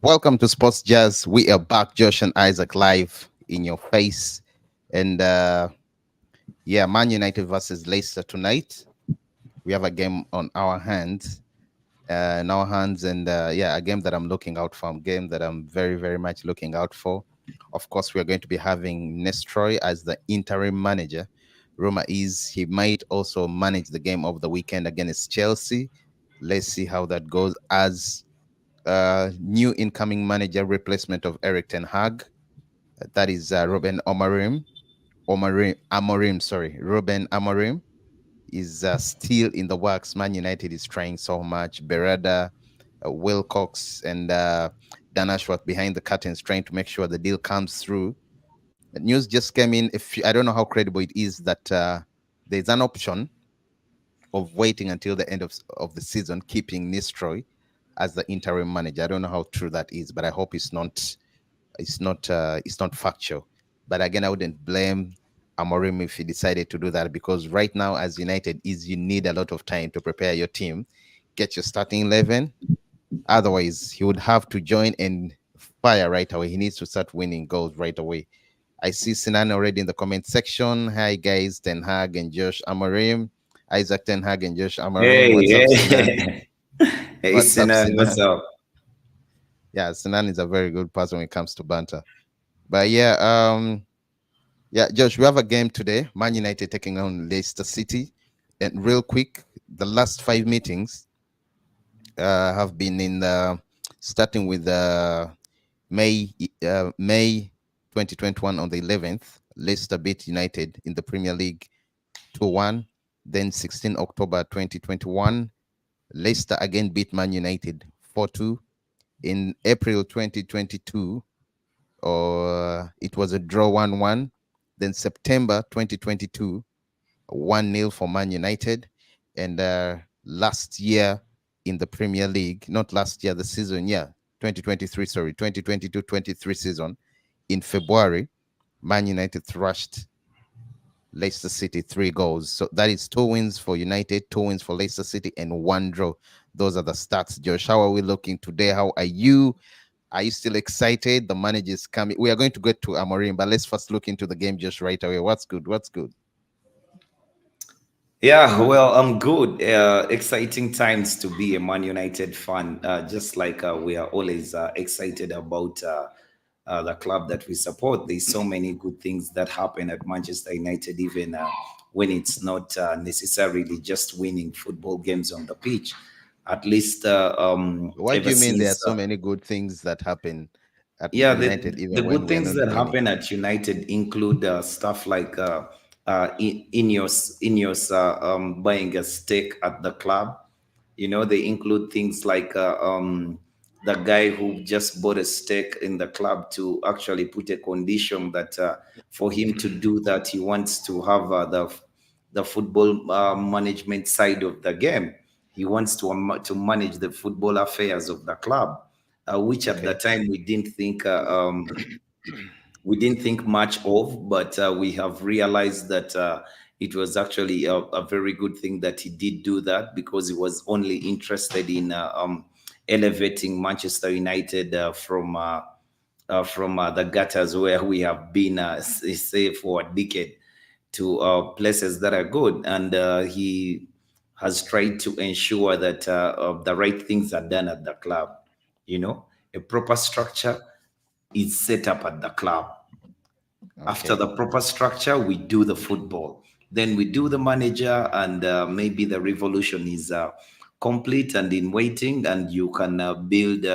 Welcome to Sports Jazz. We are back, Josh and Isaac, live in your face. And yeah, Man United versus Leicester tonight. We have a game on our hands, and yeah, a game that I'm looking out for, a game that I'm very, very much looking out for. Of course, we are going to be having Nestroy as the interim manager. Rumor is he might also manage the game of the weekend against Chelsea. Let's see how that goes as new incoming manager replacement of Eric Ten Hag. That is Ruben Amorim. Amorim, sorry, Ruben Amorim is still in the works. Man United is trying so much. Berada, Wilcox, and Dan Ashworth behind the curtains trying to make sure the deal comes through. The news just came in. If I don't know how credible it is that there's an option of waiting until the end of the season, keeping Nistroy as the interim manager. I don't know how true that is, but I hope it's not factual. But again, I wouldn't blame Amorim if he decided to do that, because right now, as United is, you need a lot of time to prepare your team, get your starting 11. Otherwise, he would have to join and fire right away. He needs to start winning goals right away. I see Sinan already in the comment section. Hi guys, Ten Hag and Josh Amorim. Isaac Ten Hag and Josh Amorim. Hey, What's up, Sinan? hey, hey, What's up, Sinan, what's Sinan? up? Yeah, Sinan is a very good person when it comes to banter. But yeah, yeah, Josh, we have a game today. Man United taking on Leicester City. And real quick, the last five meetings have been in starting with May 2021 on the 11th. Leicester beat United in the Premier League 2-1. Then 16 October 2021, Leicester again beat Man United 4-2. In April 2022, or it was a draw 1-1. Then September 2022, 1-0 for Man United. And last year in the Premier League, not last year, the season, yeah, 2023, sorry, 2022-23 season, in February, Man United thrashed Leicester City 3 goals. So that is 2 wins for United, 2 wins for Leicester City, and 1 draw. Those are the stats. Josh, how are we looking today? How are you? Are you still excited? The manager is coming. We are going to get to Amorim, but let's first look into the game just right away. What's good? What's good? Yeah, well, I'm good. Exciting times to be a Man United fan. Just like we are always excited about the club that we support. There's so many good things that happen at Manchester United, even when it's not necessarily just winning football games on the pitch. At least What do ever you mean there are since so many good things that happen at yeah, United the even when good we are things not that winning? happen at United include stuff like Ineos buying a stake at the club. You know, they include things like the guy who just bought a stake in the club to actually put a condition that for him to do that, he wants to have the football management side of the game. He wants to manage the football affairs of the club, which at the Okay. time we didn't think much of, but we have realized that it was actually a very good thing that he did do that, because he was only interested in elevating Manchester United from the gutters where we have been, say, for a decade, to places that are good. And he has tried to ensure that the right things are done at the club. You know, a proper structure is set up at the club. After Okay. the proper structure, we do the football. Then we do the manager, and maybe the revolution is complete and in waiting, and you can build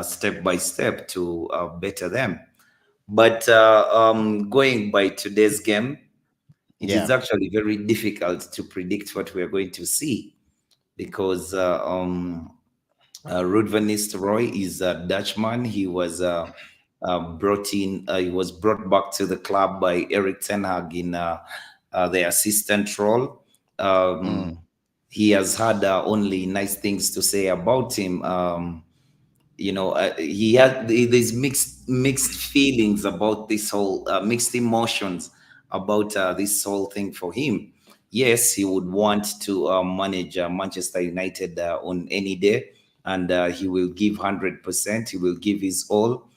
step by step to better them. But going by today's game, it is Yeah. actually very difficult to predict what we are going to see, because Ruben Nistelrooy is a Dutchman. He was brought in. He was brought back to the club by Eric Ten Hag in the assistant role. Um, Mm. he has had only nice things to say about him. He had these mixed feelings about this whole mixed emotions about this whole thing for him. Yes, he would want to manage Manchester United on any day, and he will give 100%. He will give his all.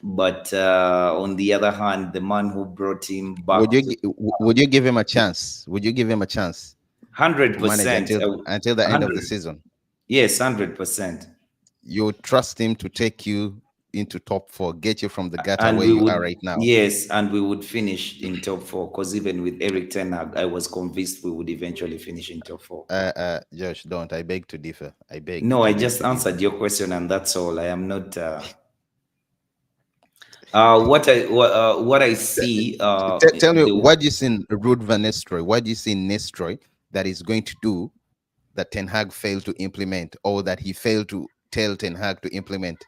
But on the other hand, the man who brought him back to Would you give him a chance? Would you give him a chance hundred to manage percent, until the end of the 100, season? yes, 100%, You trust him to take you into top four, get you from the gutter and where we you would, are right now. yes, and we would finish in top four. Because even with Eric Ten Hag, I was convinced we would eventually finish in top four. Josh, don't. I beg to differ. No, I I beg just to differ. answered your question, and that's all. I am not. What I see. Tell me, The what do you see in Ruud van Nistelrooy? What do you see in Nistelrooy that is going to do that Ten Hag failed to implement, or that he failed to tell Ten Hag to implement?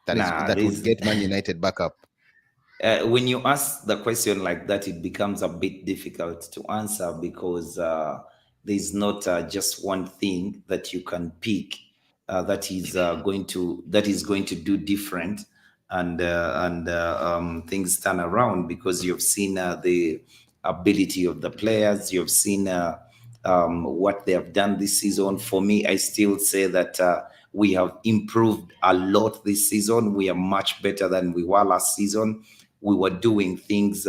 Nah, That would this. get Man United back up. When you ask the question like that, it becomes a bit difficult to answer, because there's not just one thing that you can pick that is going to do different, and things turn around, because you've seen the ability of the players, you've seen what they have done this season. For me, I still say that we have improved a lot this season. We are much better than we were last season. We were doing things,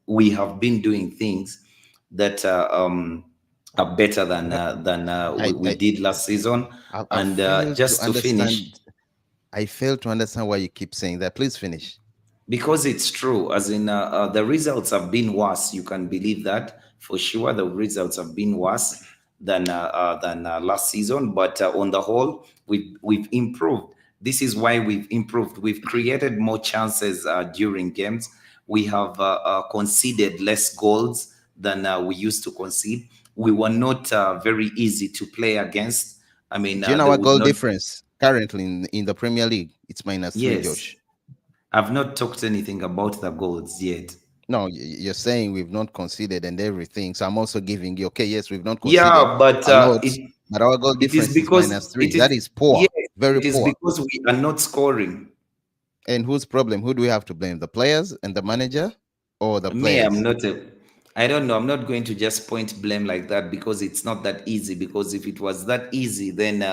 we have been doing things that are better than I, we I, did last season. I And fail to just to finish, understand. I fail to understand why you keep saying that. Please finish. because it's true, as in the results have been worse. You can believe that for sure. The results have been worse than last season, but on the whole, we've improved. This is why we've improved. We've created more chances during games. We have conceded less goals than we used to concede. We were not very easy to play against. I mean, Do you know they our would goal not. difference currently in the Premier League? It's -3, Yes, Josh. I've not talked anything about the goals yet. No, you're saying we've not conceded and everything. So I'm also giving you, okay, yes, we've not conceded Yeah, but a lot, but our goal it is difference is because -3. That is poor, yes, very it is poor. because we are not scoring. And whose problem? Who do we have to blame? The players and the manager, or the Me, I'm players? not a. I don't know. I'm not going to just point blame like that, because it's not that easy. Because if it was that easy, then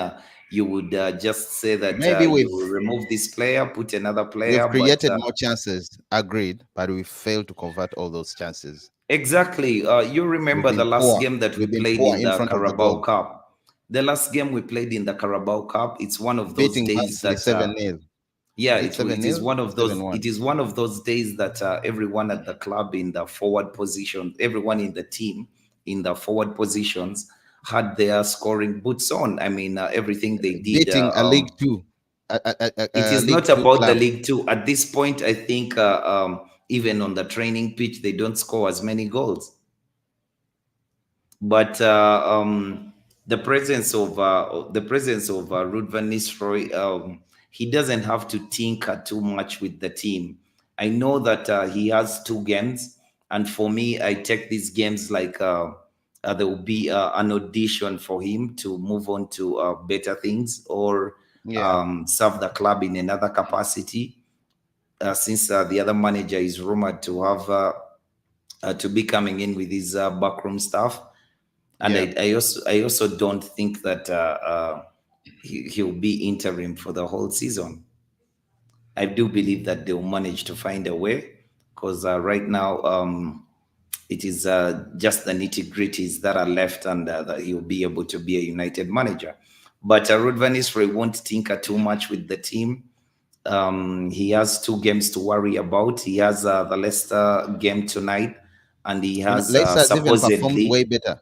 you would just say that Maybe you will remove this player, put another player. we've But created more chances, agreed, but we failed to convert all those chances. exactly, you We've remember the been last poor. game that we We've been played poor in in the front of the Carabao goal, Cup. The last game we played in the Carabao Cup, it's one of those beating days Barnsley that 7-0. yeah, Is it it is 7-0 one or of those, 7-1? it is one of those days that everyone at the club in the forward position, everyone in the team in the forward positions had their scoring boots on. I mean, everything they did. Beating a League Two, It a is League not Two about the club. league too. At this point, I think even on the training pitch, they don't score as many goals. But the presence of Ruud van Nistelrooy, he doesn't have to tinker too much with the team. I know that he has two games, and for me, I take these games like there will be an audition for him to move on to better things, or Yeah, serve the club in another capacity. Since the other manager is rumored to have to be coming in with his backroom staff, and yeah. I also don't think that he'll be interim for the whole season. I do believe that they'll manage to find a way, because right now it is just the nitty gritties that are left, and that he'll be able to be a United manager. But Ruud van Nistelrooy won't tinker too much with the team. He has two games to worry about. He has the Leicester game tonight, and he has Leicester has even performed way supposedly better.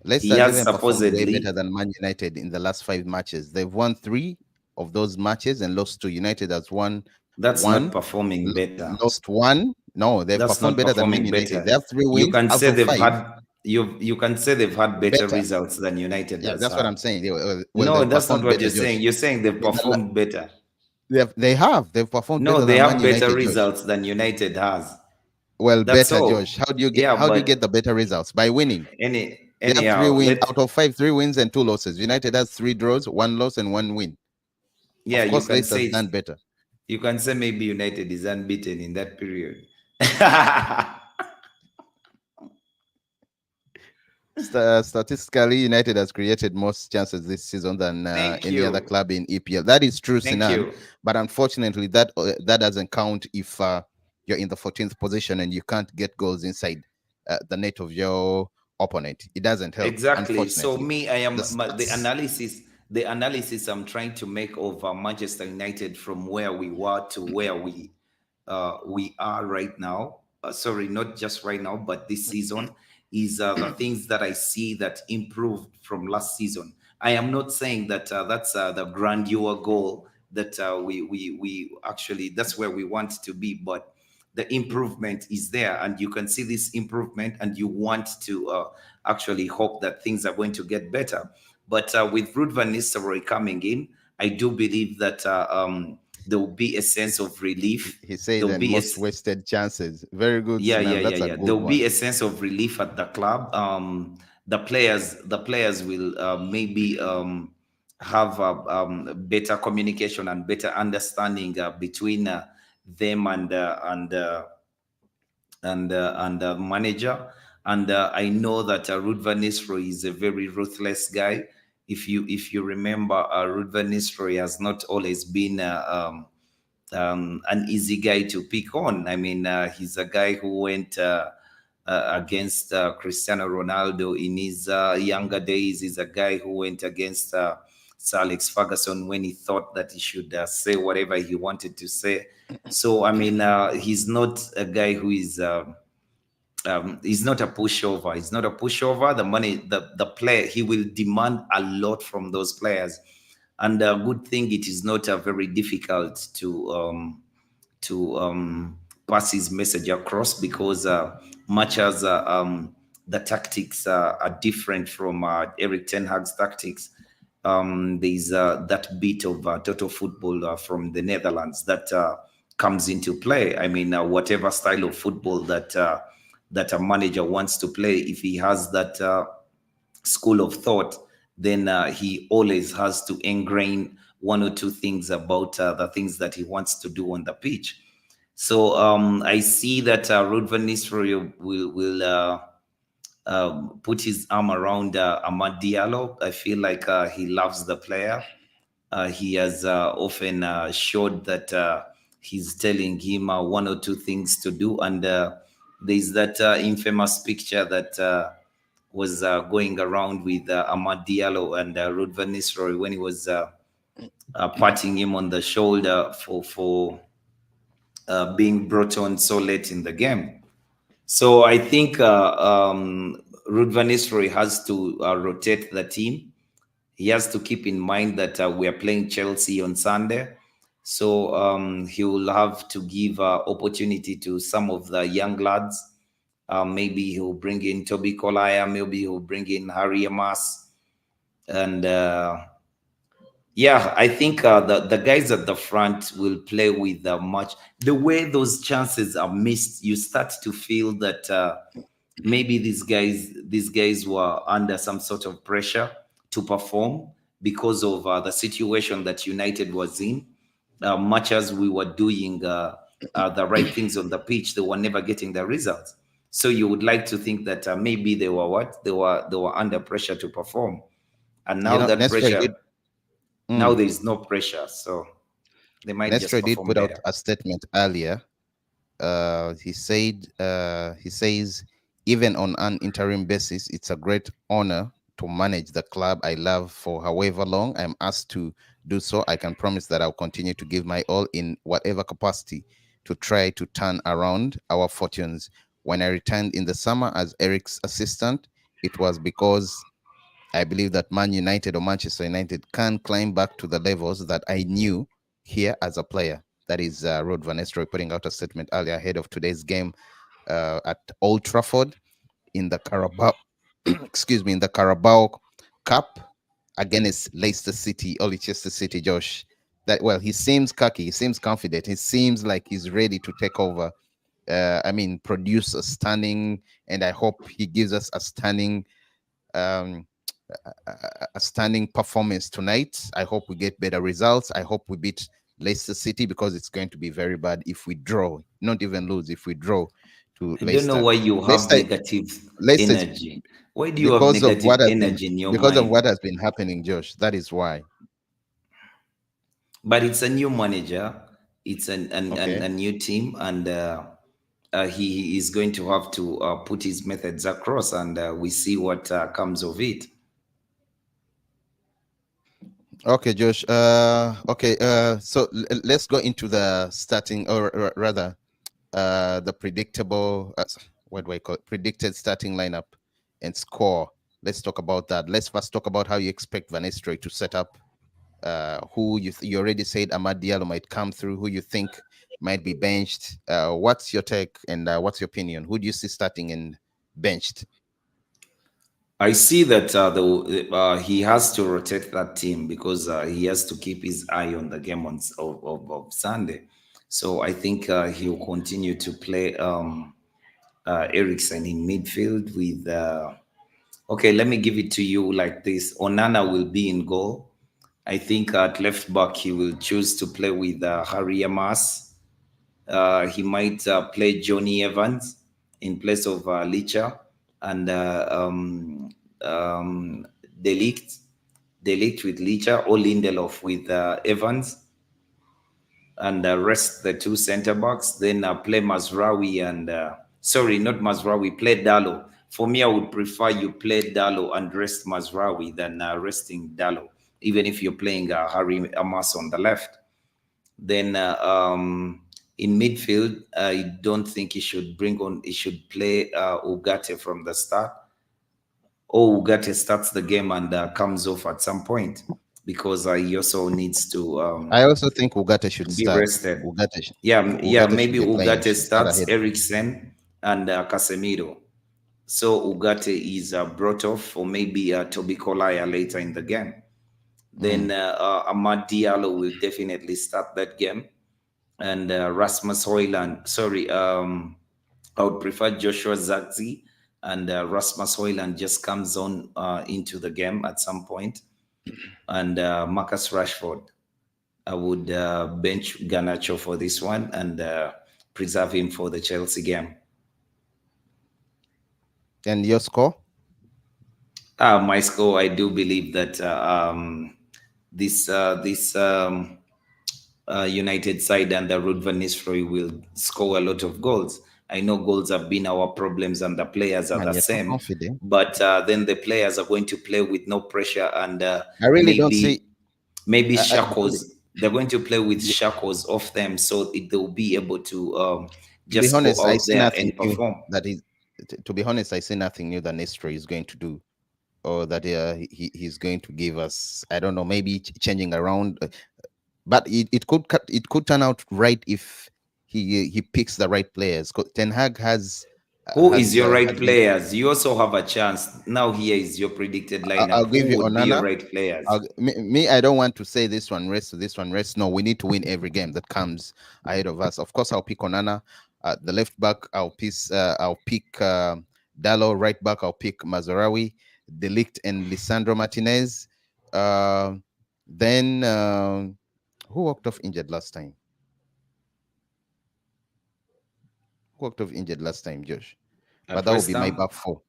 Leicester he has has even performed way better supposedly than Man United in the last 5 matches. They've won 3 of those matches and lost 2. United has won that's not one, performing better. lost 1. No, they've That's performed not better than Man performing United. better. They have 3 You wins can out say of they've 5. had you can say they've had better Better. results than United Yeah, has that's what had. I'm saying. Well, No, they've that's not performed what better, you're saying. Josh. You're saying they've In the performed better. they've performed No, better they than Man have better United, Josh. results than United has. Well, That's better, all. Josh. Yeah, How do you but get the better results? By winning. They have 3 anyhow, wins out of 5, 3 wins and 2 losses. United has 3 draws, 1 loss, and 1 win. yeah, Of course, Leicester's done better. you can say maybe United is unbeaten in that period. Statistically, United has created most chances this season than Thank any other you. club in EPL. That is true, Thank Sinan. you. But unfortunately, that doesn't count if you're in the 14th position and you can't get goals inside the net of your opponent. It doesn't help, Exactly. So unfortunately. me, I The am stats. the analysis I'm trying to make of Manchester United from where we were to where we are right now. Sorry, not just right now, but this season is the things that I see that improved from last season. I am not saying that that's the grandeur goal that we actually that's where we want to be, but the improvement is there, and you can see this improvement, and you want to actually hope that things are going to get better. But with Ruud van Nistelrooy coming in, I do believe that there will be a sense of relief. He said, There will and be a most wasted chances. Very good, yeah, yeah, Sinan. yeah, That's a yeah. There good will be one. a sense of relief at the club. The players will maybe have better communication and better understanding between them and manager. And I know that Ruud van Nistelrooy is a very ruthless guy. If you remember, Ruud van Nistelrooy has not always been an easy guy to pick on. I mean, he's a guy who went against Cristiano Ronaldo in his younger days. He's a guy who went against Sir Alex Ferguson when he thought that he should say whatever he wanted to say. So, I mean, he's not a guy who is. He's not a pushover. He's not a pushover. The money, the player, he will demand a lot from those players. And a good thing, it is not very difficult to pass his message across, because much as the tactics are different from Eric Ten Hag's tactics, there's that bit of total football from the Netherlands that comes into play. I mean, whatever style of football that a manager wants to play, if he has that school of thought, then he always has to ingrain one or two things about the things that he wants to do on the pitch. So I see that Ruud van Nistelrooy will put his arm around Amad Diallo. I feel like he loves the player. He has often showed that he's telling him one or two things to do. And there's that infamous picture that was going around with Amad Diallo and Ruud van Nistelrooy when he was patting him on the shoulder for being brought on so late in the game. So I think Ruud van Nistelrooy has to rotate the team. He has to keep in mind that we are playing Chelsea on Sunday. So he will have to give opportunity to some of the young lads. Maybe he'll bring in Toby Collier. Maybe he'll bring in Harry Amas. And yeah, I think the guys at the front will play with much. The way those chances are missed, you start to feel that maybe these guys were under some sort of pressure to perform because of the situation that United was in. Much as we were doing the right things on the pitch, they were never getting the results. So you would like to think that maybe they were what they were under pressure to perform, and You now know, that pressure, now mm, there is no pressure, so they might just Nestor did perform put out better. a statement earlier. He says, even on an interim basis, it's a great honor to manage the club I love for however long I'm asked to do so. I can promise that I'll continue to give my all in whatever capacity to try to turn around our fortunes. When I returned in the summer as Eric's assistant, it was because I believe that Man United or Manchester United can climb back to the levels that I knew here as a player. That is Rod Van Nistelrooy putting out a statement earlier ahead of today's game at Old Trafford in the Carabao, excuse me, in the Carabao Cup against Leicester City or Leicester City. Josh, that well, he seems cocky, he seems confident, he seems like he's ready to take over. Produce a stunning, and I hope he gives us a stunning um, a standing performance tonight. I hope we get better results. I hope we beat Leicester City because it's going to be very bad if we draw, not even lose, if we draw to I don't know Leicester. why you have Leicester, negative Leicester is energy. Why do you have because of negative what has been energy in your because of mind? what has been happening, Josh. That is why. But it's a new manager, it's a Okay. new team, and he is going to have to put his methods across, and we see what comes of it. Okay, Josh. Okay. So let's go into the starting, or rather, the predictable. What do I call it? Predicted starting lineup and score. Let's talk about that. Let's first talk about how you expect Van Nistelrooy to set up. Who you already said Amad Diallo might come through. Who you think might be benched? What's your take, and what's your opinion? Who do you see starting and benched? I see that he has to rotate that team because he has to keep his eye on the game of Sunday. So I think he'll continue to play Ericsson in midfield with. Okay, let me give it to you like this. Onana will be in goal. I think at left back he will choose to play with Harry Amas. He might play Johnny Evans in place of Licha and um, Delict. Delict with Licha or Lindelof with Evans, and rest the two center backs. Then play Mazraoui and sorry, not Mazraoui. Play Dalo. For me, I would prefer you play Dalo and rest Mazraoui than resting Dalo, even if you're playing Harry Amas on the left. Then in midfield, I don't think he should bring on. He should play Ugarte from the start, or Ugarte starts the game and comes off at some point because he also needs to I also think Ugarte should be start. rested. Ugarte, Yeah, Ugarte should maybe be playing. Ugarte Should start starts ahead. Eriksen and Casemiro. So Ugarte is brought off for maybe Toby Kolaya later in the game. Then Amad Diallo will definitely start that game, and Rasmus Hoyland. Sorry, I would prefer Joshua Zagzi, and Rasmus Hoyland just comes on into the game at some point, and Marcus Rashford. I would bench Garnacho for this one and preserve him for the Chelsea game. And your score? My score, I do believe that this United side under Ruud van Nistelrooy will score a lot of goals. I know goals have been our problems and the players are Man, the you're too same, confident. but then the players are going to play with no pressure, and I really don't see. maybe To be, shackles. They're going to play with shackles off them, so they'll be able to to be just go honest, I out see there nothing and new. perform. That is, to be honest, I see nothing new that Nestor is going to do, or that he's going to give us. I don't know, maybe changing around, but it could turn out right if he picks the right players. Ten Hag Who is your right has been. players? You also have a chance. Now here is your predicted I'll lineup. give Who you would be your Onana. right players? I don't want to say this one rest, this one rest. No, we need to win every game that comes ahead of us. Of course, I'll pick Onana. The left back, I'll pick Dallo. Right back, I'll pick Mazarawi, Delict, and Lisandro Martinez. Then who walked off injured last time? Who walked off injured last time, Josh? But At that will West be my Ham? back four.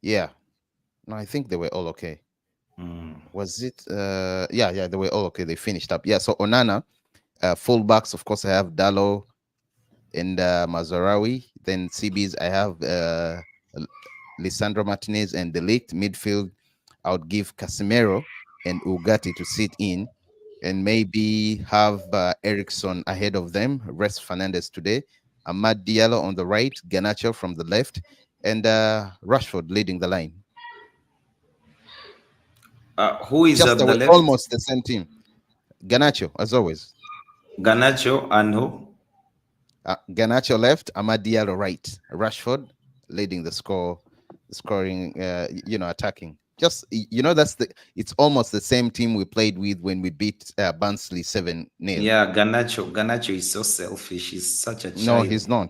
Yeah. No, I think they were all okay. Hmm. Was it? Yeah, they were all okay. They finished up. Yeah. So Onana. Fullbacks, of course, I have Dallo and Mazarawi. Then CBs, I have Lisandro Martinez and Delict. Midfield, I would give Casemiro and Ugati to sit in, and maybe have Ericsson ahead of them. Rest Fernandez today. Ahmad Diallo on the right, Ganacho from the left, and Rashford leading the line. Who is Just at the left? almost the same team. Ganacho, as always. Ganacho and who? Garnacho left, Amad Diallo right, Rashford leading the scoring, attacking. Just it's almost the same team we played with when we beat Barnsley 7-0. Yeah, Ganacho. Ganacho is so selfish. He's such a No, child. he's not.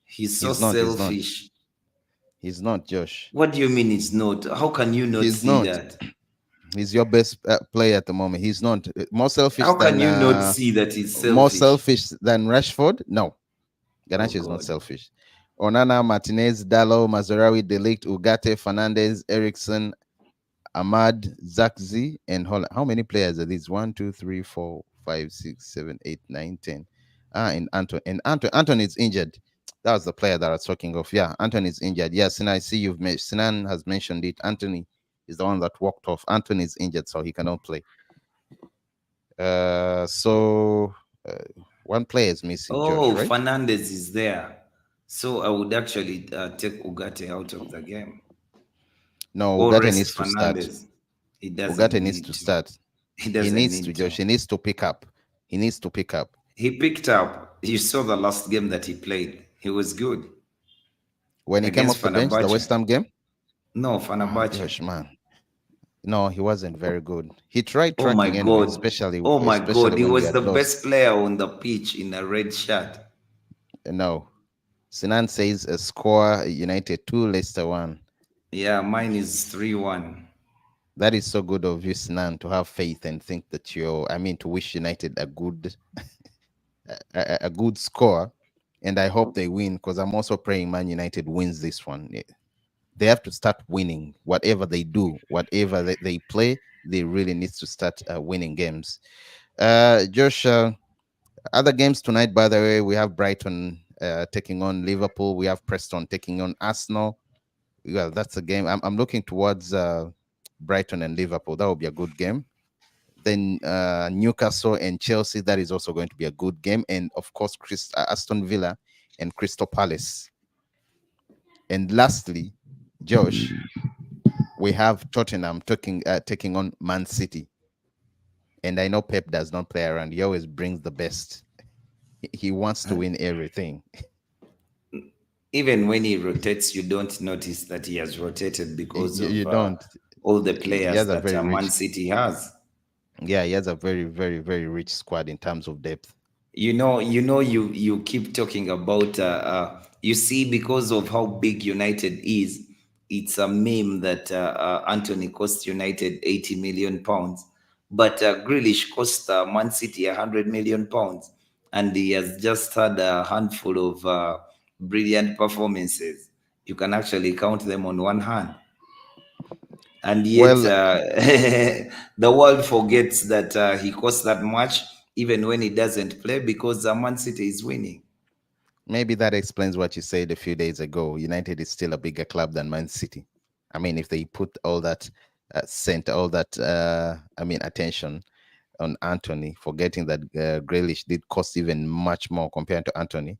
He's so He's not. He's not. selfish. He's not, Josh. What do you mean it's not? How can you not He's see not. that? He's your best player at the moment. He's not more selfish How can than you not see that he's selfish? Rashford. No, Oh Garnacho is not God. selfish. Onana, Martinez, Dallo, Mazarawi, Delict, Ugarte, Fernandez, Ericsson, Ahmad, Zakzi, and Holland. How many players are these? One, two, three, four, five, six, seven, eight, nine, 10. And Anton. And Anton is injured. That was the player that I was talking of. Yeah, Anton is injured. Yeah, Sinan, I see Sinan has mentioned it. Anthony is the one that walked off. Anton is injured, so he cannot play. So one player is missing, Josh, Oh, right? Fernandez is there. So I would actually take Ugarte out of the game No, or Ugarte rest needs to start. Fernandez. He doesn't Ugarte needs need to to. start. He He doesn't needs to, need to. Josh. He needs to pick up. He needs to pick up. He picked up. You saw the last game that he played. He was good When he came against off the bench, the Fenerbahce. West Ham game. No, Oh, Fenerbahce. Josh, man. No, he wasn't very good. He tried Oh my tracking anyway, God. especially Oh my especially God. He when we was had the lost. best player on the pitch in a red shirt. No. Sinan says a score United 2, Leicester 1. Yeah, mine is 3-1. That is so good of you, Sinan, to have faith and think that to wish United a good score. And I hope they win because I'm also praying Man United wins this one. They have to start winning whatever they do, whatever they play. They really need to start winning games. Josh, other games tonight, by the way, we have Brighton taking on Liverpool. We have Preston taking on Arsenal. Well, that's a game. I'm looking towards Brighton and Liverpool. That will be a good game. Then Newcastle and Chelsea. That is also going to be a good game. And of course, Aston Villa and Crystal Palace. And lastly, Josh, we have Tottenham taking on Man City. And I know Pep does not play around. He always brings the best. He wants to win everything. Even when he rotates, you don't notice that he has rotated because of You don't. all the He players has a that very Man rich. City has. Yeah, he has a very, very, very rich squad in terms of depth. You keep talking about you see, because of how big United is, it's a meme that Anthony cost United 80 million pounds, but Grealish cost Man City 100 million pounds, and he has just had a handful of brilliant performances. You can actually count them on one hand, and yet Well, the world forgets that he costs that much even when he doesn't play, because Man City is winning. maybe that explains what you said a few days ago. United is still a bigger club than Man City. I mean, if they put all that all that attention on Anthony, forgetting that Grealish did cost even much more compared to Anthony,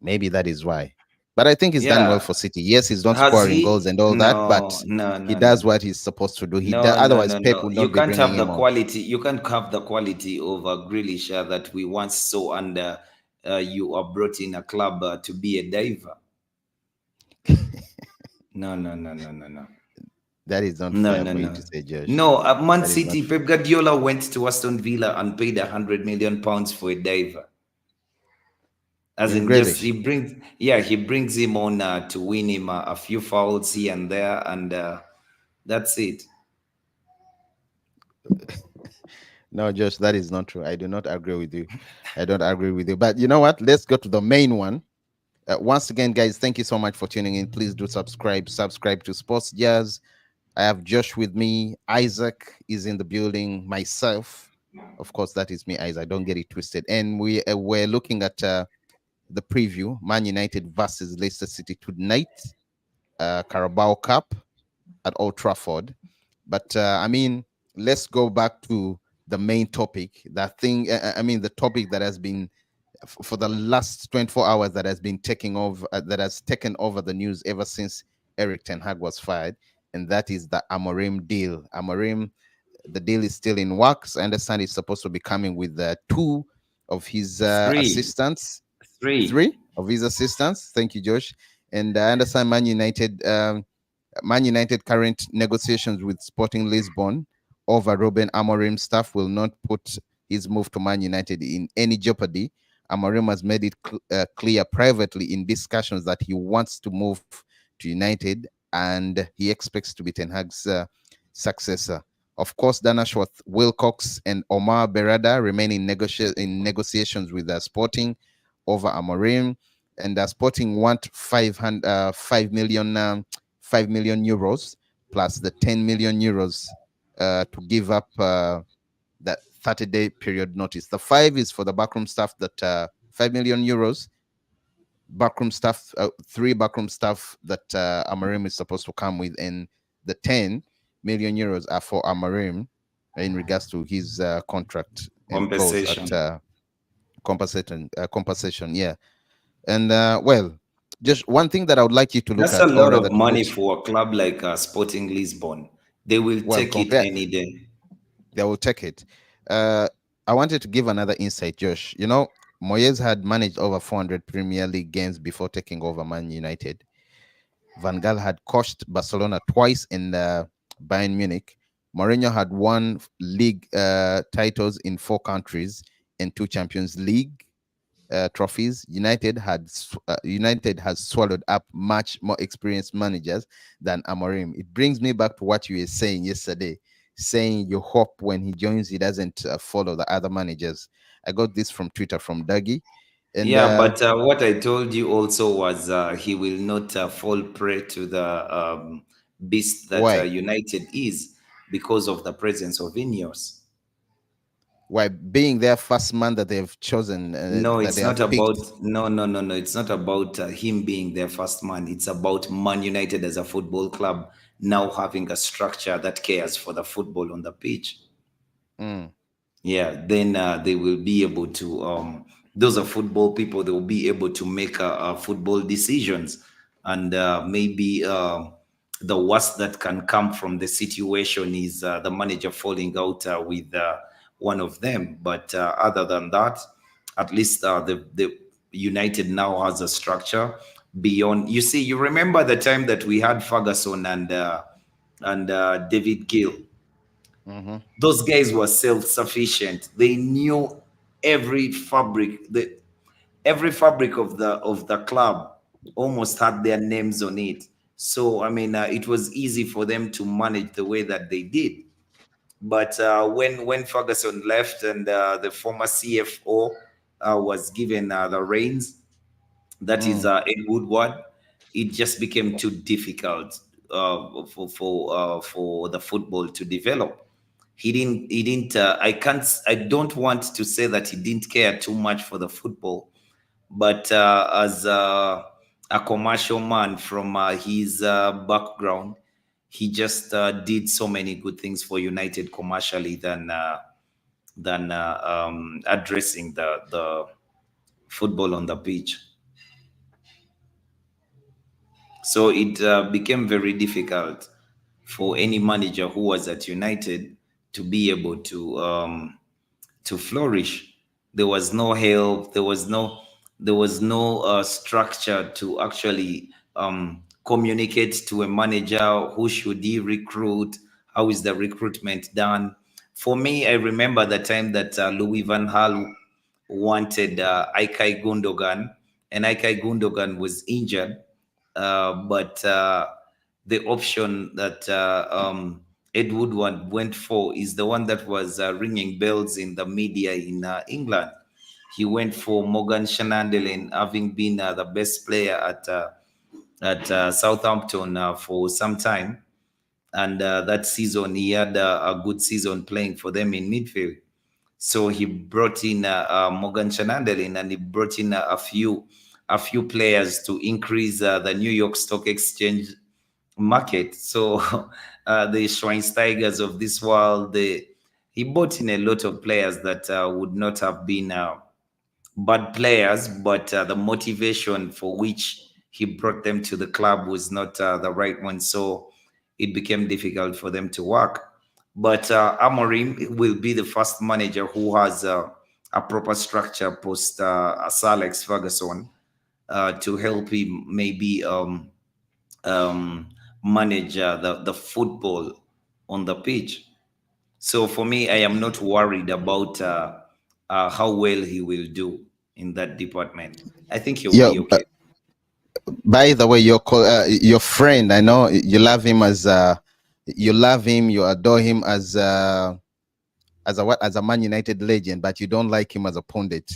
maybe that is why. But I think he's done well Yeah, for City. Yes, he's not has scoring he? goals and all that, but No, no, he no, no, does no. what he's supposed to do. No, no, Otherwise, no, Pep no. would You not be can't bringing have the him on. quality. You can't have the quality of Grealish that we once saw, and you are brought in a club to be a diver. No, no, no, no, no, no. That is not No, fair no, for you no. to say, Josh. No, Man That is not City, Pep Guardiola went to Aston Villa and paid 100 million pounds for a diver. As in in, just Grealish. he brings him on to win him a few fouls here and there, and that's it. No, Josh, that is not true. I do not agree with you. I don't agree with you. But you know what? Let's go to the main one. Once again, guys, thank you so much for tuning in. Please do subscribe. Subscribe to Sports Jazz. I have Josh with me. Isaac is in the building. Myself, of course, that is me, Isaac. Don't get it twisted. And we're looking at the preview: Man United versus Leicester City tonight, Carabao Cup at Old Trafford. But let's go back to the main topic. That thing. The topic that has been for the last 24 hours that has been taking over, that has taken over the news ever since Eric Ten Hag was fired, and that is the Amorim deal. Amorim, the deal is still in works. I understand he's supposed to be coming with two of his Three, assistants, three. three of his assistants. Thank you, Josh. And I understand Man United current negotiations with Sporting Lisbon over Ruben Amorim staff will not put his move to Man United in any jeopardy. Amorim has made it clear privately in discussions that he wants to move to United and he expects to be Ten Hag's successor. Of course, Dana Schwartz, Wilcox, and Omar Berada remain in negotiations with Sporting over Amorim. and Sporting want 5 million euros plus the 10 million euros to give up that 30-day period notice. The 5 is for the backroom staff, that 5 million euros backroom staff, 3 backroom staff that Amorim is supposed to come with, and the 10 million euros are for Amorim in regards to his contract and clause Compensation. at compensation. Yeah, and well, just one thing that I would like you to look That's a at, or lot rather of to money put, for a club like Sporting Lisbon. They will well, take it compare, any day. they will take it. I wanted to give another insight, Josh. Moyes had managed over 400 Premier League games before taking over Man United. Van Gaal had coached Barcelona twice in Bayern Munich. Mourinho had won league titles in 4 countries and 2 Champions League trophies. United has swallowed up much more experienced managers than Amorim. It brings me back to what you were saying yesterday, saying you hope when he joins he doesn't follow the other managers. I got this from Twitter from Dougie, and Yeah, but what I told you also was he will not fall prey to the beast that why? United is because of the presence of Ineos. Why, being their first man that they've chosen, No, that it's they not have about picked? no. It's not about him being their first man. It's about Man United as a football club now having a structure that cares for the football on the pitch. Mm, Yeah, then they will be able to those are football people. They will be able to make football decisions, and maybe the worst that can come from the situation is the manager falling out with one of them. But other than that, at least the United now has a structure beyond. You see, you remember the time that we had Ferguson and David Gill. hmm Those guys were self-sufficient. They knew every fabric, every fabric of the club almost had their names on it. So I mean, it was easy for them to manage the way that they did. But when Ferguson left and the former CFO was given the reins, that is mm. Ed Woodward, it just became too difficult for the football to develop. He didn't I don't want to say that he didn't care too much for the football, but as a commercial man from his background, he just did so many good things for United commercially than addressing the football on the pitch. So it became very difficult for any manager who was at United to be able to flourish. There was no help. There was no structure to actually communicate to a manager. Who should he recruit? How is the recruitment done? For me, I remember the time that Louis van Gaal wanted Ilkay Gundogan, and Ilkay Gundogan was injured. But the option that Ed Woodward went for is the one that was ringing bells in the media in England. He went for Morgan Shanandelin, having been the best player at Southampton for some time, and that season he had a good season playing for them in midfield. So he brought in Morgan Shanandelin, and he brought in a few players to increase the New York Stock Exchange market. So the Schweinsteigers of this world, he brought in a lot of players that would not have been bad players, but the motivation for which he brought them to the club was not the right one. So it became difficult for them to work. But Amorim will be the first manager who has a proper structure post Sir Alex Ferguson to help him maybe um, manage the football on the pitch. So for me, I am not worried about how well he will do in that department. I think he'll Yeah. be okay. By the way, your friend, I know you love him you love him, you adore him as a what, as a Man United legend, but you don't like him as a pundit.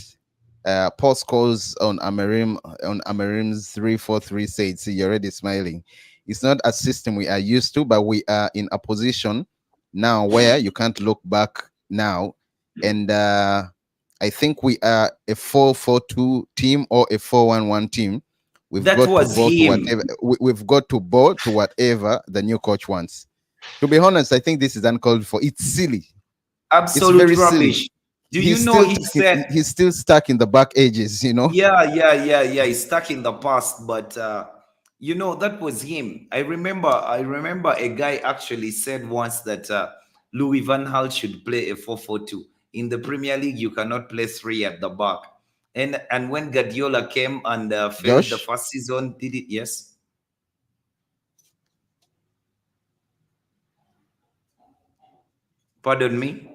Paul scores on Amorim's 3-4-3 said, see, you're already smiling. It's not a system we are used to, but we are in a position now where you can't look back now. And I think we are a 4-4-2 team or a 4-1-1 team. We've That got to was bow to him. whatever we've got to bow to whatever the new coach wants. To be honest, I think this is uncalled for. It's silly. It's Absolute very silly. rubbish. Do you know he said, He's still stuck in the back edges, you know. yeah. He's stuck in the past, but that was him. I remember a guy actually said once that Louis van Gaal should play a 4-4-2. In the Premier League, you cannot play three at the back. And when Guardiola came and failed the Josh, first season, did it? Yes. Pardon me.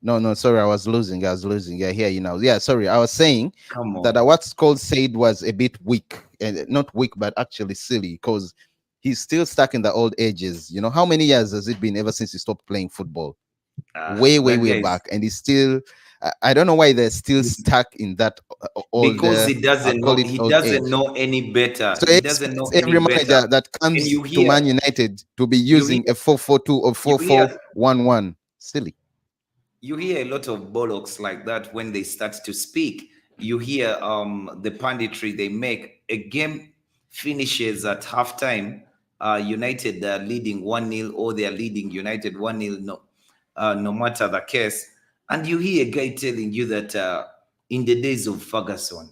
no, sorry, I was losing. Yeah, here you know. Yeah, sorry, I was saying Come that on. what Scholes said was a bit weak, and not weak, but actually silly, because he's still stuck in the old ages. You know, how many years has it been ever since he stopped playing football? That Way guy is back, and he's still. I don't know why they're still stuck in that old. because he I'll doesn't call know. it He old doesn't age. know any better. So he He doesn't know expects any every better. manager that And comes you to hear, Man United to be you hear, using a 4-4-2 or you hear 4-4-1-1. Silly. you hear a lot of bollocks like that when they start to speak. You hear the punditry they make. A game finishes at halftime, United are leading 1-0, or they are leading United 1-0, no matter the case. And you hear a guy telling you that in the days of Ferguson,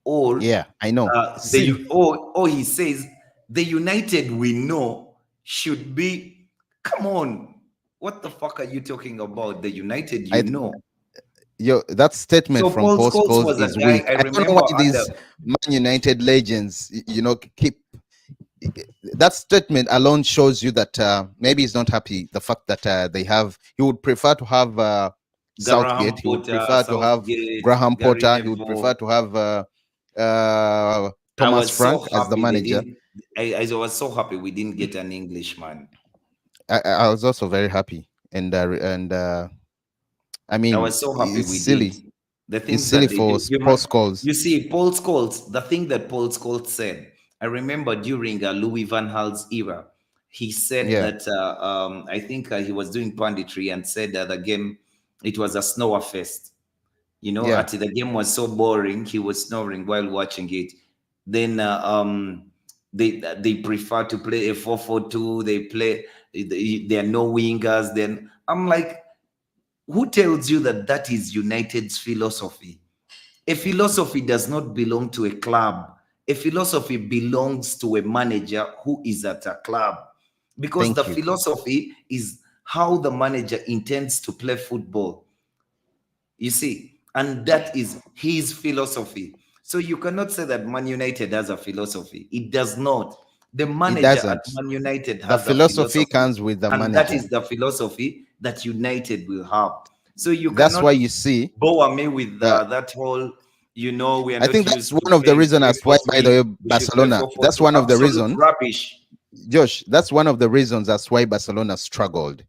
or Yeah, I know. Silly. or he says the United we know should be. Come on, what the fuck are you talking about? The United I you know. that statement So from Paul Paul Scholes Scholes was a is guy weak. I I don't know remember why under these Man United legends, keep that statement alone shows you that maybe he's not happy. The fact that they have, he would prefer to have Graham Southgate. He would Potter, prefer to have Southgate, Graham Gary Potter. He would prefer Neville. to have I Thomas was so Frank as the happy they manager. didn't. I was so happy we didn't get an Englishman. I was also very happy, and I I mean, was so happy it's we did. silly. The It's things silly that they for do. Paul Scholes. You see, Paul Scholes, the thing that Paul Scholes said, I remember during Louis Van Gaal's era, he said Yeah, that I think he was doing punditry and said that the game, it was a snower fest. yeah. At the game was so boring, he was snoring while watching it. Then they prefer to play a 4-4-2. They play, there are no wingers. Then I'm like, who tells you that that is United's philosophy? A philosophy does not belong to a club. A philosophy belongs to a manager who is at a club, because the Thank you. philosophy is how the manager intends to play football. You see, and that is his philosophy. So you cannot say that Man United has a philosophy. It does not. The It manager at doesn't. Man United The has a philosophy philosophy, comes with the and that manager. is the philosophy that United will have. So you That's why cannot you see. bore me with Uh, that whole, we are I not think that's used to one of the playing reasons three as four why, by three. the way, We should play Barcelona. four four That's two. one of the Absolute reasons, rubbish. Josh. That's one of the reasons as why Barcelona struggled.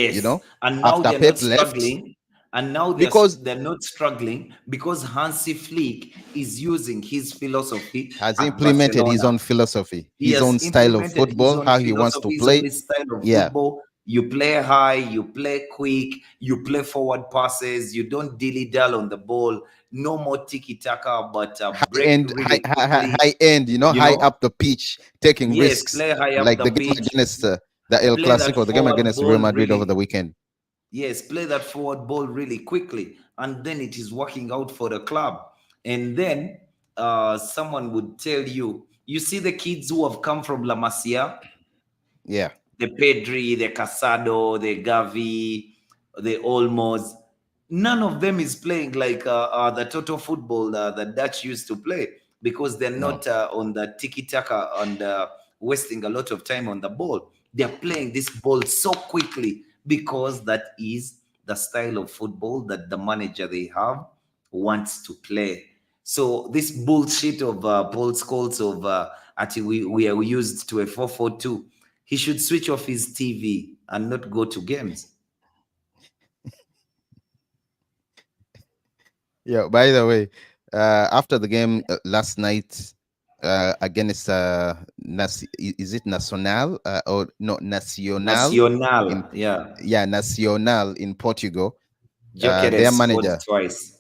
You Yes, know, and now after they're not Pep left, struggling, and now because they're not struggling because Hansi Flick is using his philosophy has at implemented his Barcelona. own philosophy, He his has own style of implemented his football, own how he wants to philosophy, his own play. style of Yeah, football. You play high, you play quick, you play forward passes, you don't dilly dally on the ball. No more tiki taka, but high break end, really quickly. high end. You High know, up the pitch, taking yes, risks, play high up like the the game pitch, against the El play that Clasico, the game forward against Real ball Madrid over the really. weekend. Yes, play that forward ball really quickly, and then it is working out for the club. And then someone would tell you, you see the kids who have come from La Masia, Yeah, the Pedri, the Casado, the Gavi, the Olmos. None of them is playing like the total football the Dutch used to play, because they're no, not on the tiki taka and wasting a lot of time on the ball. They're playing this ball so quickly because that is the style of football that the manager they have wants to play. So this bullshit of Paul Scholes of we are used to a 4-4-2. He should switch off his TV and not go to games. Yeah. By the way, after the game last night against is it Nacional or no Nacional in Nacional, yeah. yeah Nacional in Portugal? Their Jokeres scored manager, twice.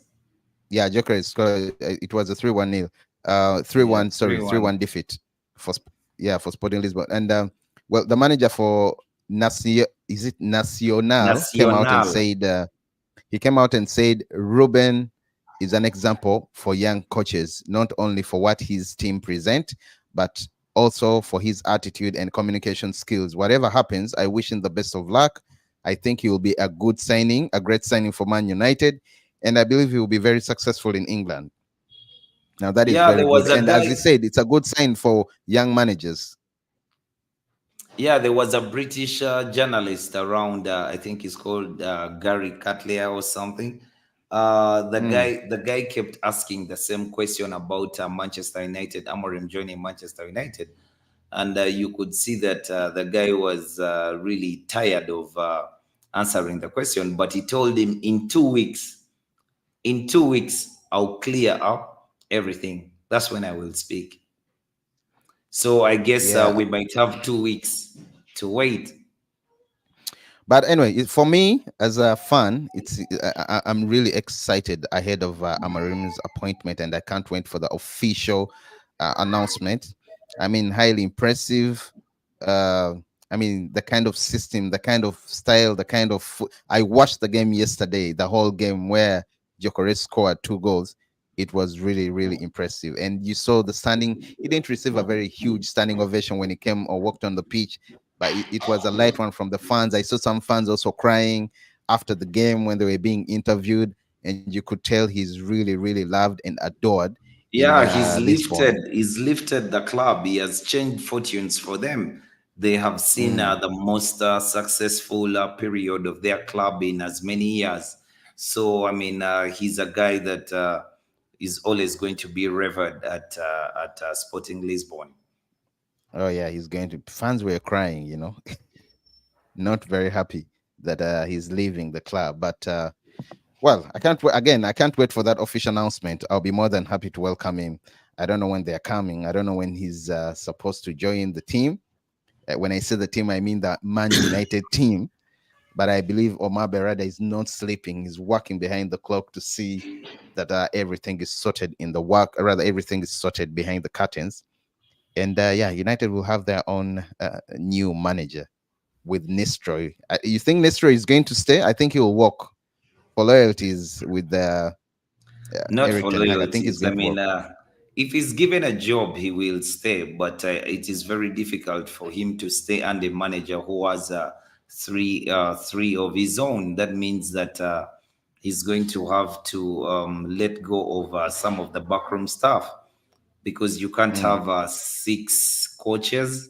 yeah, Joker scored. It was a 3-1 nil, 3-1. Yeah, Sorry, 3-1 3-1. defeat for yeah for Sporting Lisbon. And well, the manager for is it Nacional came out and Nacional. said he came out and said Ruben is an example for young coaches, not only for what his team present, but also for his attitude and communication skills. Whatever happens, I wish him the best of luck. I think he will be a good signing, a great signing for Man United, and I believe he will be very successful in England. Now that is Yeah, very there good, was a and as he guy. said, it's a good sign for young managers. Yeah, there was a British journalist around. I think he's called Gary Cutler or something. Mm. The guy kept asking the same question about Manchester United, Amorim joining Manchester United, and you could see that the guy was really tired of answering the question. But he told him in 2 weeks, I'll clear up everything. That's when I will speak. So I guess Yeah, we might have 2 weeks to wait. but anyway, for me as a fan, I'm really excited ahead of Amarim's appointment, and I can't wait for the official announcement. I mean, highly impressive. Uh, I mean, the kind of system, the kind of style, the kind of. I watched the game yesterday, the whole game where Gyökeres scored 2 goals. It was really, really impressive, and you saw the standing. He didn't receive a very huge standing ovation when he came or walked on the pitch, but it was a light one from the fans. I saw some fans also crying after the game when they were being interviewed, and you could tell he's really, really loved and adored in Yeah, Lisbon. he's lifted the club. He has changed fortunes for them. They have seen Mm. the most successful period of their club in as many years. So I mean, he's a guy that is always going to be revered at Sporting Lisbon. Oh yeah, he's going to. Fans were crying, not very happy that he's leaving the club. But well, I can't wait again. I can't wait for that official announcement. I'll be more than happy to welcome him. I don't know when they're coming. I don't know when he's supposed to join the team. When I say the team, I mean the Man United team. But I believe Omar Berada is not sleeping. He's working behind the clock to see that everything is sorted in the work, or rather, everything is sorted behind the curtains. And yeah, United will have their own new manager with Nistroy. You think Nistroy is going to stay? I think he will walk for loyalties with Not Eric for Ten Hag. I think he's loyalties. I going to mean, work. if he's given a job, he will stay. But it is very difficult for him to stay under a manager who has three of his own. That means that he's going to have to let go of some of the backroom staff because you can't Mm. have six coaches,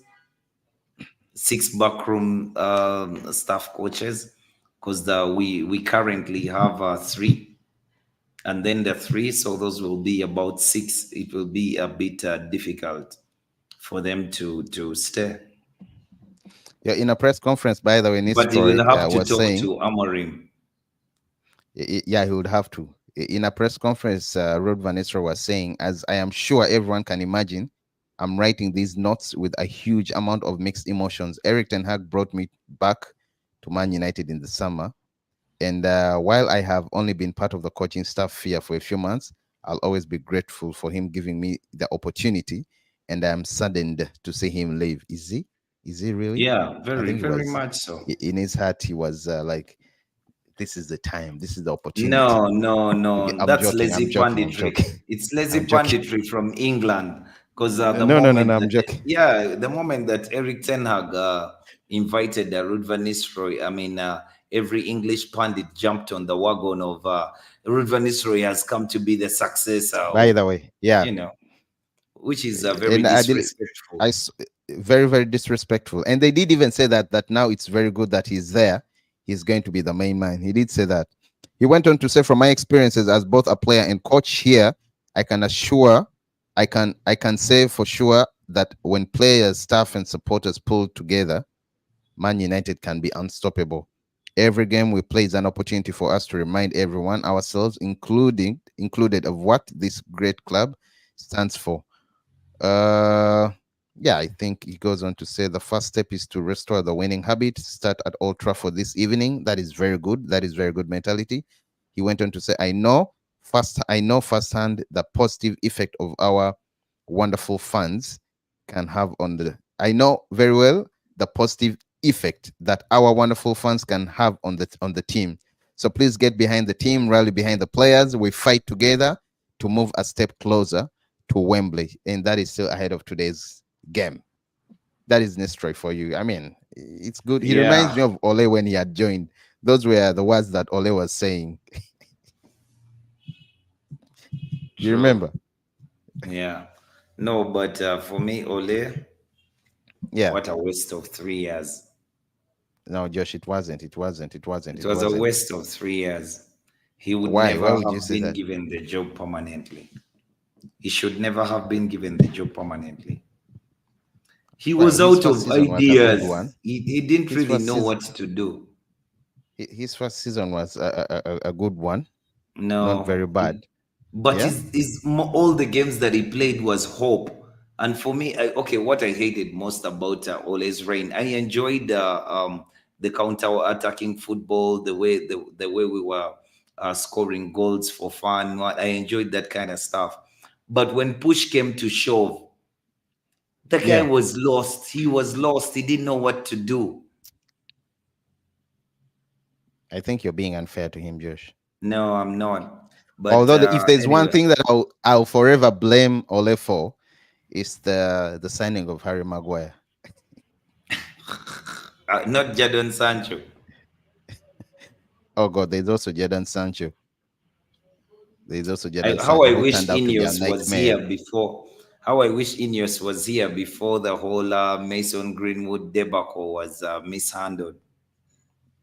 six backroom staff coaches, because we currently have three, and then the three, so those will be about six. It will be a bit difficult for them to stay, Yeah, in a press conference, by the way, but he will Nistroy have to was talk saying, to Amorim. yeah, he would have to. In a press conference, Rod Van Nistelrooy was saying, as I am sure everyone can imagine, I'm writing these notes with a huge amount of mixed emotions. Eric Ten Hag brought me back to Man United in the summer. And while I have only been part of the coaching staff here for a few months, I'll always be grateful for him giving me the opportunity. And I'm saddened to see him leave. Is he? Is he really? Yeah, I very think he very was, much so. in his heart, he was like, this is the time, this is the opportunity. No, no, no. I'm That's joking, I'm lazy joking, I'm panditry. joking. It's lazy I'm joking. panditry from England. Because the No, no, no, moment no, I'm that, joking. yeah, the moment that Eric Ten Hag invited Ruud van Nistelrooy, I mean, every English pundit jumped on the wagon of Ruud van Nistelrooy has come to be the successor By of, the way, yeah. you know, which is very And I believe disrespectful. I s- very, very disrespectful. And they did even say that now it's very good that he's there. He's going to be the main man. He did say that. He went on to say, from my experiences as both a player and coach here, I can assure, I can say for sure that when players, staff, and supporters pull together, Man United can be unstoppable. Every game we play is an opportunity for us to remind everyone, ourselves, included, of what this great club stands for. Uh, yeah, I think he goes on to say the first step is to restore the winning habit. Start at Old Trafford this evening. That is very good. That is very good mentality. He went on to say, I know firsthand the positive effect of our wonderful fans can have on the. I know very well the positive effect that our wonderful fans can have on the team. So please get behind the team, rally behind the players. We fight together to move a step closer to Wembley, and that is still ahead of today's game. That is Nestroy for you. I mean, it's good. He reminds Yeah, me of Ole when he had joined. Those were the words that Ole was saying. You true. remember? Yeah. No, but for me, Ole, Yeah. what a waste of 3 years. No, Josh, it wasn't. It wasn't. It wasn't. It It was a wasn't. waste of 3 years. He would Why? never Why would you have say been that? given the job permanently. He should never have been given the job permanently. He Well, was his out first of season was a good ideas. one. He didn't His really first know season, what to do. his first season was a good one, not very No, bad. but Yeah. all the games that he played was hope. And for me, okay, what I hated most about Ole's reign, I enjoyed the counter-attacking football, the way we were scoring goals for fun. I enjoyed that kind of stuff. But when push came to shove, the guy Yeah. was lost. He was lost. He didn't know what to do. I think you're being unfair to him, Josh. No, I'm not. But Although if there's one anyway, thing that I'll forever blame Ole for, is the signing of Harry Maguire. not Jadon Sancho. Oh God, there's also Jadon Sancho. There's also Jadon How Sancho, I who wish turned out to be a Ineos was here nightmare. before. How I wish Ineos was here before the whole Mason Greenwood debacle was mishandled.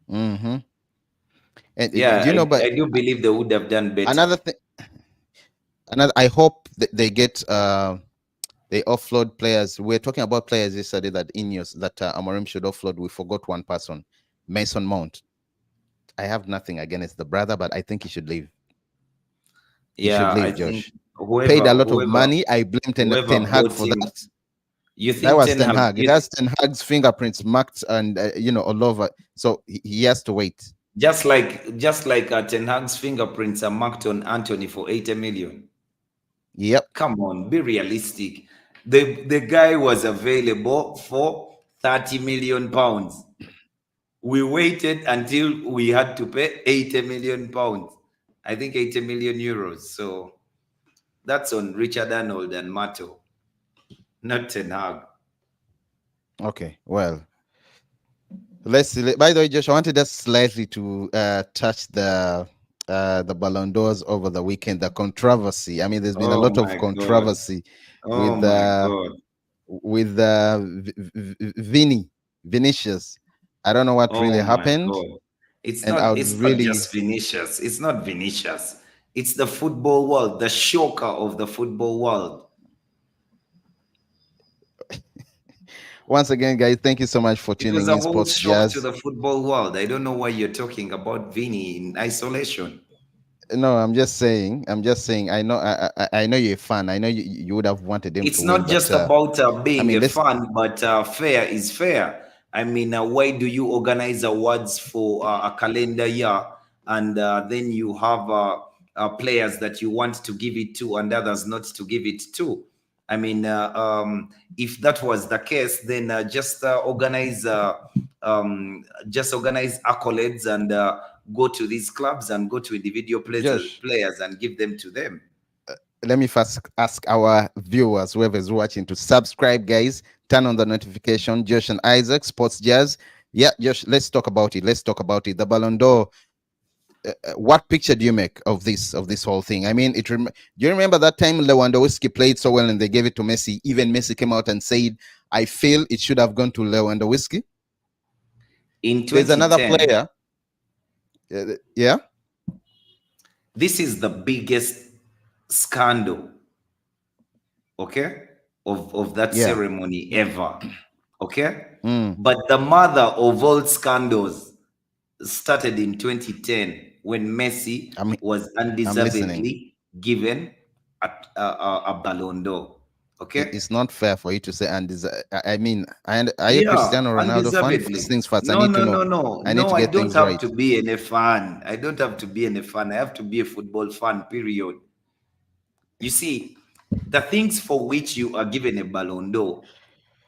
Hmm. And Yeah, do you know? But I do believe they would have done better. another thing, another. I hope they get they offload players. We're talking about players yesterday that Ineos that Amorim should offload. We forgot one person, Mason Mount. I have nothing against the brother, but I think he should leave. He should Yeah, I leave, think Josh. Paid whoever a lot of whoever money. I blame whoever Ten Hag bought for him, that. you That think was Ten Ten Hag? Hag. That's Ten Hag's fingerprints marked and all over. So he has to wait. Just like Ten Hag's fingerprints are marked on Anthony for 80 million. Yep. Come on, be realistic. The guy was available for 30 million pounds. We waited until we had to pay 80 million pounds. I think 80 million euros. So that's on Richard Arnold and Mato, not Ten Hag. Okay. Well, let's see. By the way, Josh, I wanted us slightly to touch the Ballon d'Ors over the weekend. The controversy. I mean, there's been a Oh lot of my God. controversy Oh with my God. Vinicius. I don't know what really Oh my happened, God. It's and I not would it's not really just Vinicius. It's not Vinicius. It's the football world, the shocker of the football world. once again, guys, thank you so much for It was tuning a in, whole Sports shock to Jazz. the football world. I don't know why you're talking about Vini in isolation. No, I'm just saying. I'm just saying. I know you're a fan. I know you would have wanted them to It's win, not but just about I being mean, a let's fan, but fair is fair. I mean, why do you organize awards for a calendar year and then you have players that you want to give it to and others not to give it to? I mean, if that was the case, then just organize accolades and go to these clubs and go to individual Josh. players and give them to them. Let me first ask our viewers, whoever's watching, to subscribe, guys. Turn on the notification. Josh and Isaac, Sports Jazz. Yeah, Josh, let's talk about it. Let's talk about it. The Ballon d'Or. What picture do you make of this whole thing? I mean, do you remember that time Lewandowski played so well and they gave it to Messi? Even Messi came out and said, "I feel it should have gone to Lewandowski." In There's another 2010, player. Yeah, this is the biggest scandal, okay, of that yeah. ceremony ever, okay? Mm. But the mother of all scandals, started in 2010 when Messi I mean, was I'm listening. undeservedly given a Ballon d'Or. Okay? It's not fair for you to say, and I mean, are you a Yeah, Cristiano Ronaldo fan? First undeservedly. things first. I No, need to no, know. no, no. I need No, to I get don't things have right. to be an fan. I don't have to be an fan. I have to be a football fan, period. You see, the things for which you are given a Ballon d'Or,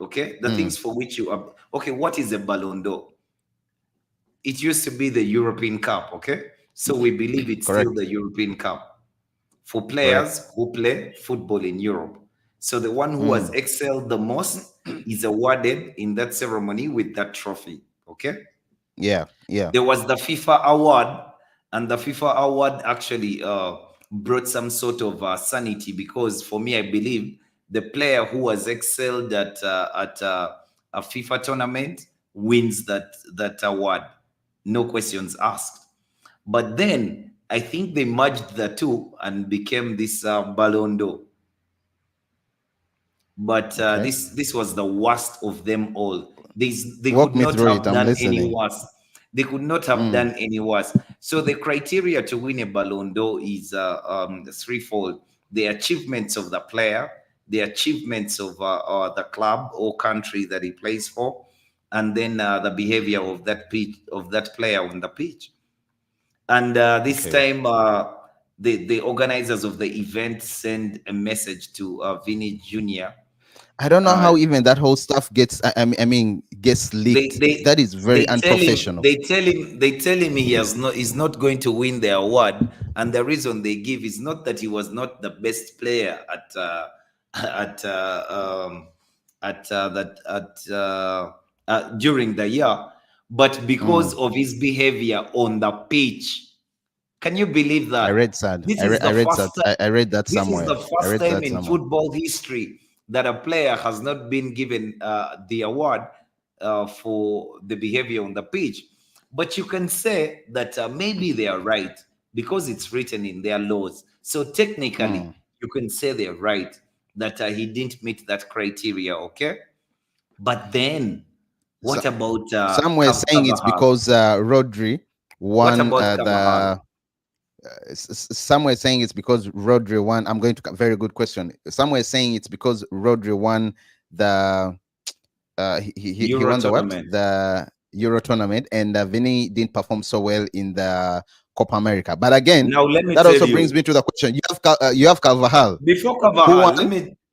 okay? The Mm, things for which you are, okay, what is a Ballon d'Or? It used to be the European Cup, okay? So we believe it's still correct. the European Cup for Correct. players who play football in Europe. So the one who has Mm, excelled the most is awarded in that ceremony with that trophy, okay? yeah. Yeah. There was the FIFA award, and the FIFA award actually brought some sort of sanity, because for me, I believe the player who has excelled at a FIFA tournament wins that award, no questions asked. But then I think they merged the two and became this Ballon d'Or. But Okay. this was the worst of them all. They Walk could me not through it. have I'm done any listening. worse. They could not have Mm, done any worse. So the criteria to win a Ballon d'Or is threefold: the achievements of the player, the achievements of the club or country that he plays for, and then the behavior of that pitch, of that player on the pitch. And this okay. time, the organizers of the event send a message to Vinny Jr. I don't know Uh, how even that whole stuff gets. I mean, gets they leaked. they That is very unprofessional. they tell him he's not going to win the award, and the reason they give is not that he was not the best player at that at during the year, but because Mm, of his behavior on the pitch. Can you believe I that? read sad. This is I the read first sad. I read that This is somewhere. the I first read time that in somewhere. football history that a player has not been given the award for the behavior on the pitch. But you can say that maybe they are right because it's written in their laws. So technically, Mm. you can say they're right that he didn't meet that criteria. Okay, but then So, what about some were saying it's Carvajal? because Rodri What won about Carvajal? the. Some were saying it's because Rodri won. I'm going to very good question. Some were saying it's because Rodri won the he Euro won the what, tournament. the Euro tournament, and Vinny didn't perform so well in the Copa America. But again, Now let me that tell also brings you, me to the question: you have Carvajal, before who Carvajal, won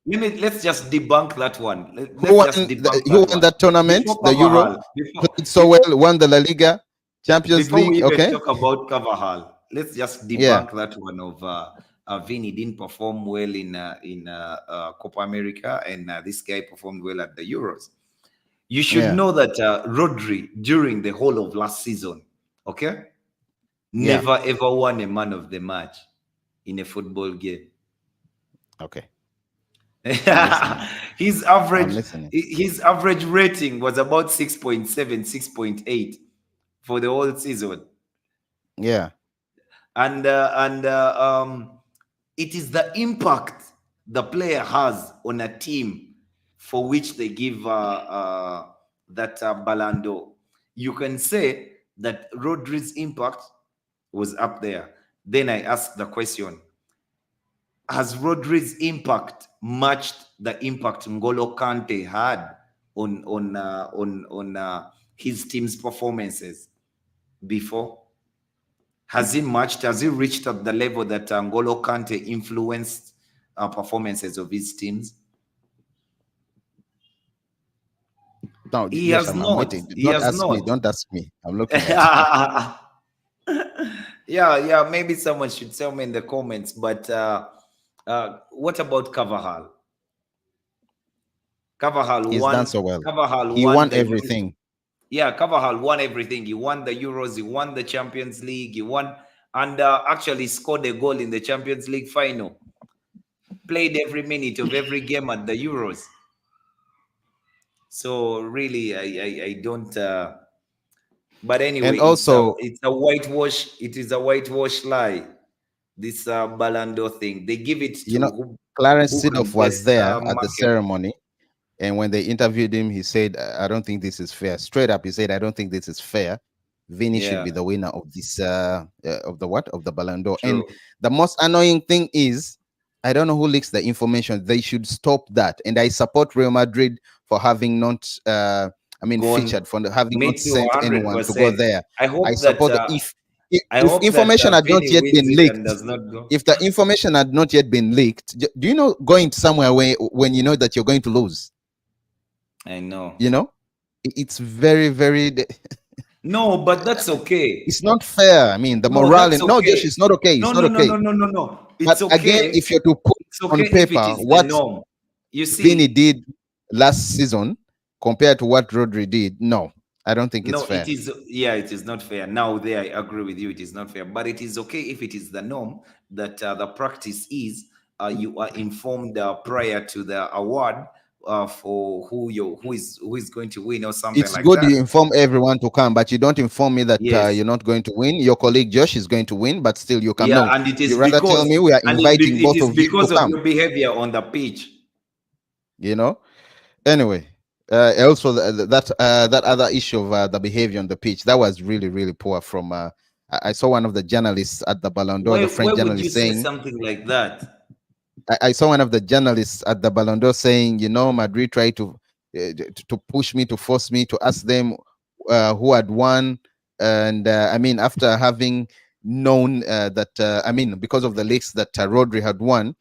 let's just debunk that one. who Let's won just debunk who that won one. that tournament, Before the Euro, Carvajal, played so well, won the La Liga, Champions before we League. even Okay, talk about Carvajal, let's just yeah, debunk that one of Vini didn't perform well in Copa America, and this guy performed well at the Euros. You should yeah, know that Rodri, during the whole of last season, okay, yeah. never ever won a man of the match in a football game. Okay, I'm listening. his I'm average listening. his average rating was about 6.7, 6.8 for the whole season. Yeah. And it is the impact the player has on a team for which they give that Ballon d'Or. You can say that Rodri's impact was up there. Then I ask the question: has Rodri's impact matched the impact N'Golo Kante had on his team's performances before? Has he matched? Has he reached at the level that N'Golo Kante influenced performances of his teams? No, He Josh, has I'm not. waiting. He Don't has ask me. not. Don't ask me. I'm looking at you. Yeah, yeah. Maybe someone should tell me in the comments. But what about Carvajal? Carvajal He's done won. so well. Carvajal He won won the. everything. Yeah, Carvajal won everything. He won the Euros. He won the Champions League. He won and actually scored a goal in the Champions League final. Played every minute of every game at the Euros. So really, I don't. But And anyway, also, it's a whitewash. It is a whitewash lie. This Ballon d'Or thing. They give it you to know, Clarence who can Seedorf was best there at the market. ceremony. And when they interviewed him, he said, I don't think this is fair. Straight up, he said, I don't think this is fair. Vini should be Yeah, the winner of this of the what of the Ballon d'Or. And true. the most annoying thing is, I don't know who leaks the information. They should stop that. And I support Real Madrid for having not, Gone. featured, for having not Me too, sent anyone to go 100%. there. I I hope that support that I if hope that information had not Vinny yet wins been it and leaked, does not go. if the information had not yet been leaked, do you know going somewhere where when you know that you're going to lose, I know. you know, it's very, very. No, but that's okay. It's not fair. I mean, the No, morale. that's And no, Josh, okay. it's not okay. No, It's not no, no, okay. no, no, no, no. But It's again, okay. if you're to put It's okay on if it paper is the what norm. You Vinny see, did last season compared to what Rodri did, no, I don't think it's no, it fair. is, yeah, it is not fair. Now, there, I agree with you, it is not fair. But it is okay if it is the norm that the practice is you are informed prior to the award for who is going to win or something It's like good that. you inform everyone to come, but you don't inform me that Yes. you're not going to win. Your colleague Josh is going to win, but still you come. Yeah, No, and it you is rather tell because, me we are inviting it both is of you to because of come. your behavior on the pitch. You know. Anyway, also that other issue of the behavior on the pitch, that was really, really poor. From I saw one of the journalists at the Ballon d'Or, the Why French would you journalist, say saying, something like that? I saw one of the journalists at the Ballon d'Or saying, Madrid tried to push me, to force me to ask them who had won, and after having known that because of the leaks that Rodri had won,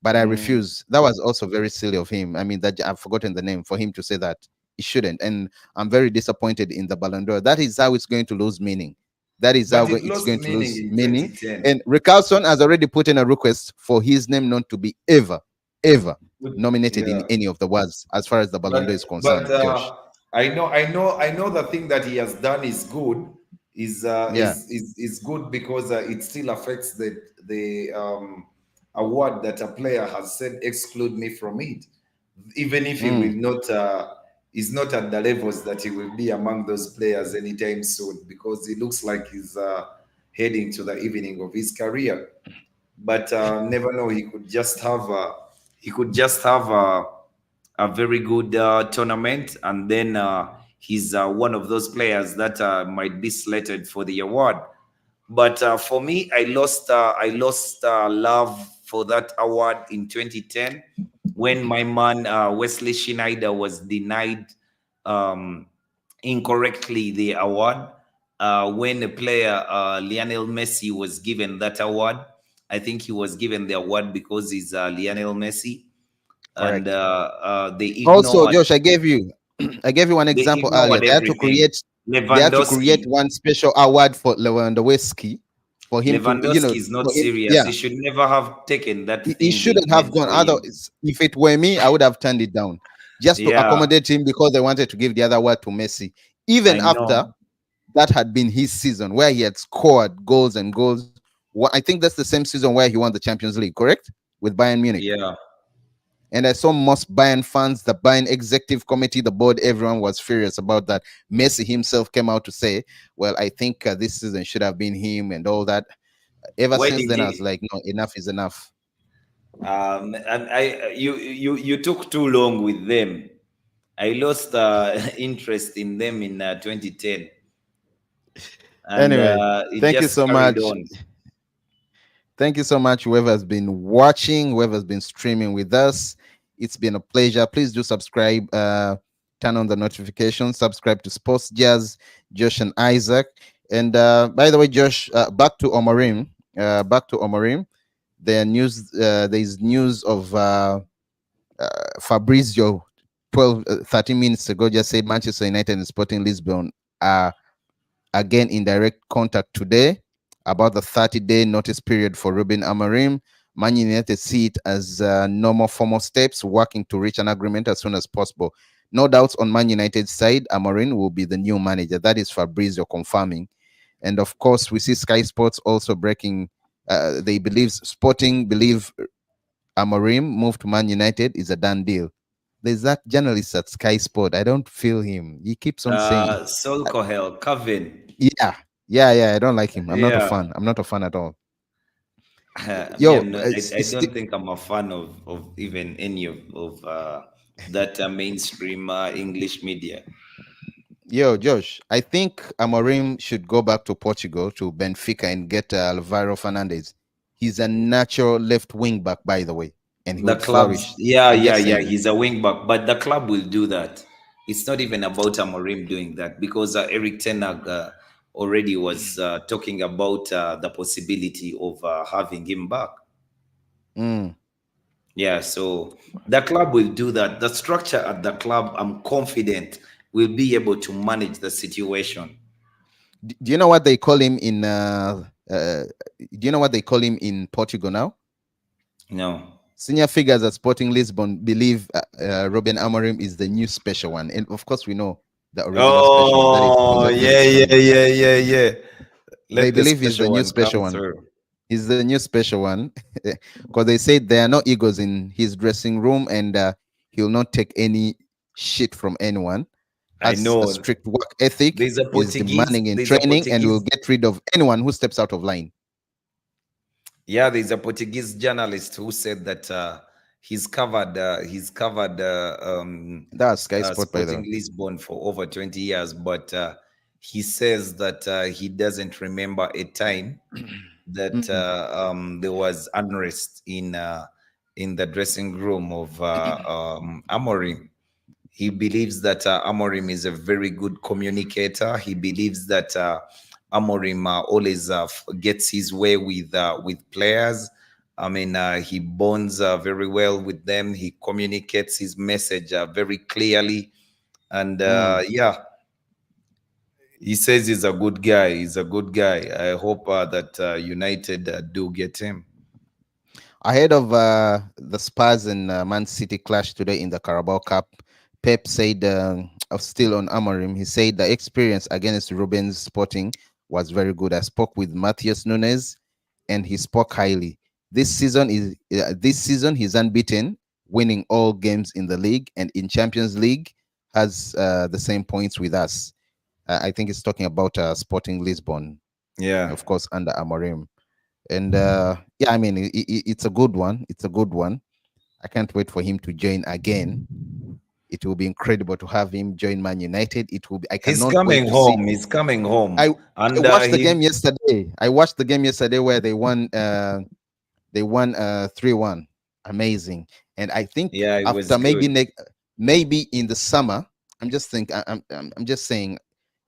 but I Mm. refuse. That was also very silly of him. I mean, that I've forgotten the name for him to say that. He shouldn't, and I'm very disappointed in the Ballon d'Or. That is how it's going to lose meaning. That is how But it it's lost going to meaning lose in meaning. 2010. And Ricardson has already put in a request for his name not to be ever nominated in Yeah. any of the awards as far as the Ballon d'Or is But concerned. Josh, I know the thing that he has done is good. yeah, Is good because it still affects the award that a player has said exclude me from it, even if he will mm, not is not at the levels that he will be among those players anytime soon, because he looks like he's heading to the evening of his career. But never know, he could just have a very good tournament, and then he's one of those players that might be slated for the award. But for me, I lost love for that award in 2010 when my man Wesley Schneider was denied um, incorrectly the award. When the player Lionel Messi was given that award, I think he was given the award because he's Lionel Messi, and correct. they Also, ignored Josh, I gave you I gave you one they example earlier. ignored everything. They had to create Lewandowski, one special award for Lewandowski for him to, Lewandowski is not for him, serious. yeah, He should never have taken that he thing they shouldn't have made gone. for him. Otherwise, if it were me, I would have turned it down just to Yeah, accommodate him because they wanted to give the other award to Messi, even I after know. that had been his season where he had scored goals and goals. I think that's the same season where he won the Champions League, correct? With Bayern Munich. Yeah. And I saw most Bayern fans, the Bayern executive committee, the board, everyone was furious about that. Messi himself came out to say, well, I think this season should have been him and all that. Ever Why since did then, I was he? like, no, enough is enough. And you took too long with them. I lost interest in them in 2010, and Anyway, it thank you just so carried much. on. Thank you so much, whoever has been watching, whoever has been streaming with us. It's been a pleasure. Please do subscribe, turn on the notifications, subscribe to Sports Jazz, Josh and Isaac. And by the way, Josh, back to Omorim. Back to Omorim. There's news of Fabrizio 13 minutes ago just said Manchester United and Sporting Lisbon are again in direct contact today about the 30-day notice period for Ruben Amorim. Man United see it as normal formal steps, working to reach an agreement as soon as possible. No doubts on Man United's side, Amorim will be the new manager. That is Fabrizio confirming. And of course, we see Sky Sports also breaking. Sporting believe Amorim move to Man United is a done deal. There's that journalist at Sky Sport. I don't feel him. He keeps on saying, Sol Kohel, Kevin. yeah, yeah. I don't like him. I'm not a Yeah. fan. I'm not a fan at all. Me, Yo, I'm not. I don't think I'm a fan of even any of that mainstream English media. Yo, Josh, I think Amorim should go back to Portugal to Benfica and get Alvaro Fernandez. He's a natural left wing back, by the way, and he The would clubs, flourish. yeah, I'm yeah, just yeah. saying. He's a wing back, but the club will do that. It's not even about Amorim doing that because Eric Ten Hag already was talking about the possibility of having him back. Mm. Yeah, so the club will do that. The structure at the club, I'm confident, will be able to manage the situation. Do you know what they call him in? Do you know what they call him in Portugal now? No. Senior figures at Sporting Lisbon believe Ruben Amorim is the new special one, and of course we know the original special one. That is Oh, Jose yeah, Felix yeah, Don. yeah, yeah, yeah. They Let the believe he's the special new one special come one. through. He's the new special one because they said there are no egos in his dressing room, and he'll not take any shit from anyone. I Has a know. strict work ethic, is demanding in There's a training, and will Portuguese, get rid of anyone who steps out of line. yeah, there's a Portuguese journalist who said that he's covered That's Sky Sport, by the Sporting way. Lisbon for over 20 years, but he says that he doesn't remember a time that Mm. there was unrest in the dressing room of Amorim. He believes that Amorim is a very good communicator. He believes that Amorim always gets his way with players. I mean, he bonds very well with them. He communicates his message very clearly, and Mm. yeah, he says he's a good guy. He's a good guy. I hope that United do get him. Ahead of the Spurs and Man City clash today in the Carabao Cup, Pep said, still on Amorim, he said the experience against Ruben's Sporting was very good. I spoke with Matthias Nunes, and he spoke highly. This season he's unbeaten, winning all games in the league, and in Champions League has the same points with us. I think he's talking about Sporting Lisbon, Yeah. of course, under Amorim. And yeah, I mean, it's a good one. It's a good one. I can't wait for him to join again. It will be incredible to have him join Man United. It will be. I He's cannot wait coming to see. home. He's coming home, I and watched the he game yesterday. I watched the game yesterday where they won. They won 3-1. Amazing. And I think yeah, it was after maybe good. maybe in the summer, I'm just saying,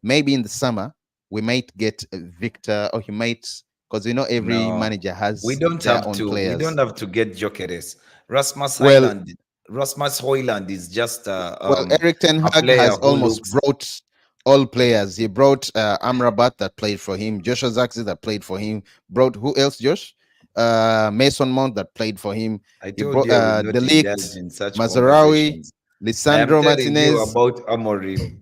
maybe in the summer we might get Victor, or he might, because every No, manager has their own we don't players. have to get Jokeres. Rasmus Well, Highland, Rasmus Hoyland is just Eric Ten a Hag player has who almost looks. brought all players. He brought Amrabat that played for him, Joshua Zaxi that played for him, brought who else, Josh? Mason Mount that played for him. I He told brought you I would not indulge Delict, in such Mazarawi, conversations. I am Lisandro telling you Martinez. about Amorim.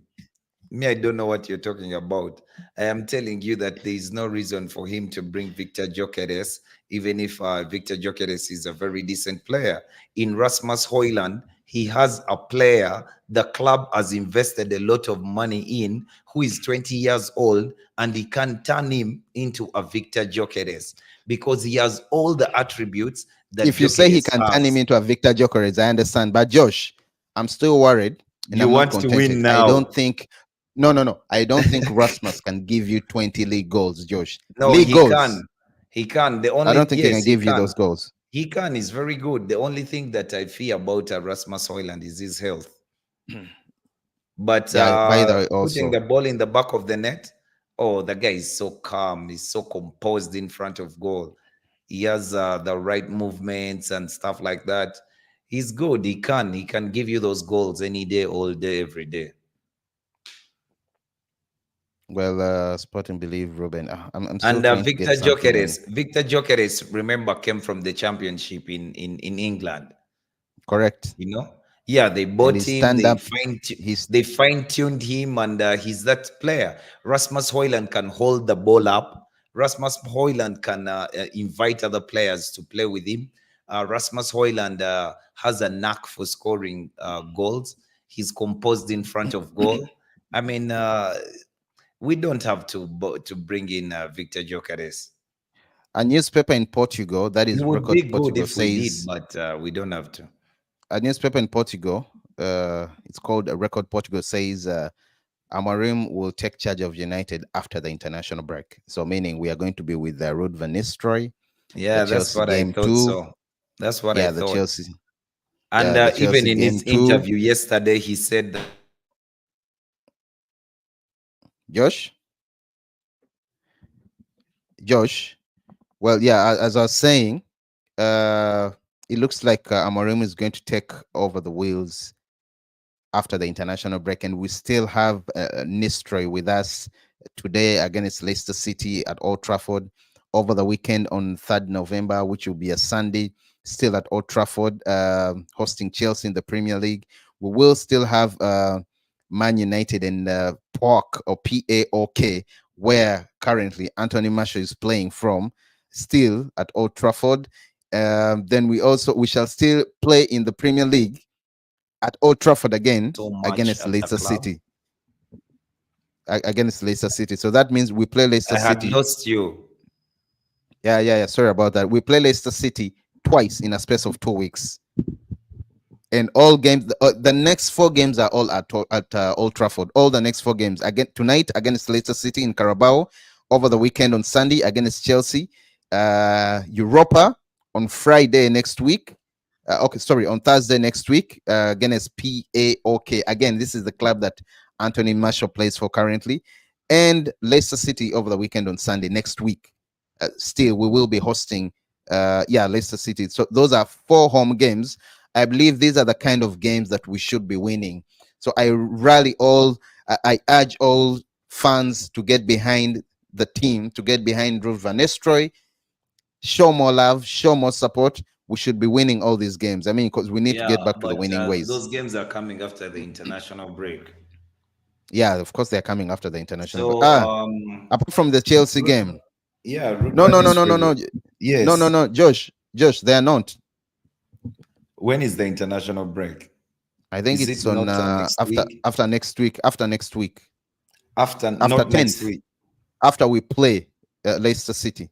Me, I don't know what you're talking about. I am telling you that there is no reason for him to bring Victor Gyökeres, even if Victor Gyökeres is a very decent player. In Rasmus Hoyland, he has a player the club has invested a lot of money in, who is 20 years old, and he can turn him into a Victor Gyökeres because he has all the attributes that If you say he Gyökeres can turn him has. into a Victor Gyökeres, I understand. But Josh, I'm still worried, and You I'm not want to contented. win I don't now. think. No, no, no. I don't think Rasmus can give you 20 league goals, Josh. No, League he can. goals. He can. The I don't only, think he can yes, he give you can. those goals. He can. He's very good. The only thing that I fear about Rasmus Hoyland is his health. But Yeah, by the way, putting also. the ball in the back of the net, oh, the guy is so calm. He's so composed in front of goal. He has the right movements and stuff like that. He's good. He can. He can give you those goals any day, all day, every day. Well, Sporting believe Ruben. I'm still And trying to get something on. Victor Gyökeres, remember, came from the championship in England. Correct. Yeah, they And bought his him. stand up, his They fine tuned him, and he's that player. Rasmus Hoyland can hold the ball up. Rasmus Hoyland can invite other players to play with him. Rasmus Hoyland has a knack for scoring goals. He's composed in front of goal. I mean, we don't have to bring in Victor Gyökeres. a newspaper in Portugal, that It is would be Record good Portugal, if we did, says but we don't have to. a newspaper in Portugal, it's called Record Portugal, says Amorim will take charge of United after the international break. So, meaning we are going to be with Ruud van Nistelrooy, the Yeah, that's Chelsea what I game thought two. so. That's what I Yeah, the thought. Chelsea, And the even Chelsea in game his two. interview yesterday, he said that Josh, Josh. Well, yeah, as I was saying, uh, it looks like Amorim is going to take over the wheels after the international break, and we still have Nistroy with us today against Leicester City at Old Trafford. Over the weekend on 3rd November, which will be a Sunday, still at Old Trafford, hosting Chelsea in the Premier League. We will still have Man United and PAOK or PAOK, where currently Anthony Marshall is playing from, still at Old Trafford. Then we shall still play in the Premier League at Old Trafford again so much against at the Leicester club. City. Against Leicester City. So that means we play Leicester I had City. lost you. Yeah. Sorry about that. We play Leicester City twice in a space of 2 weeks. And all games, the next four games are all at Old Trafford. All the next four games again tonight against Leicester City in Carabao, over the weekend on Sunday against Chelsea, Europa on Friday next week. Okay, sorry, on Thursday next week against PAOK. Again, this is the club that Anthony Marshall plays for currently, and Leicester City over the weekend on Sunday next week. Still, we will be hosting, Leicester City. So those are four home games. I believe these are the kind of games that we should be winning. So I rally all, I urge all fans to get behind the team, to get behind Ruud van Nistelrooy, show more love, show more support. We should be winning all these games. I mean, because we need to Yeah, get back to the but winning ways. those games are coming after the international break. Yeah, of course they're coming after the international. But So, apart from the Chelsea Ruth, game, yeah, Ruth no, Van no, no, no, no, Nistelrooy. no, Yes. no, Josh, they are not. When is the international break? I think Is it's it on not next week? after next week. After next week, After, after not next 10th, week. after we play Leicester City.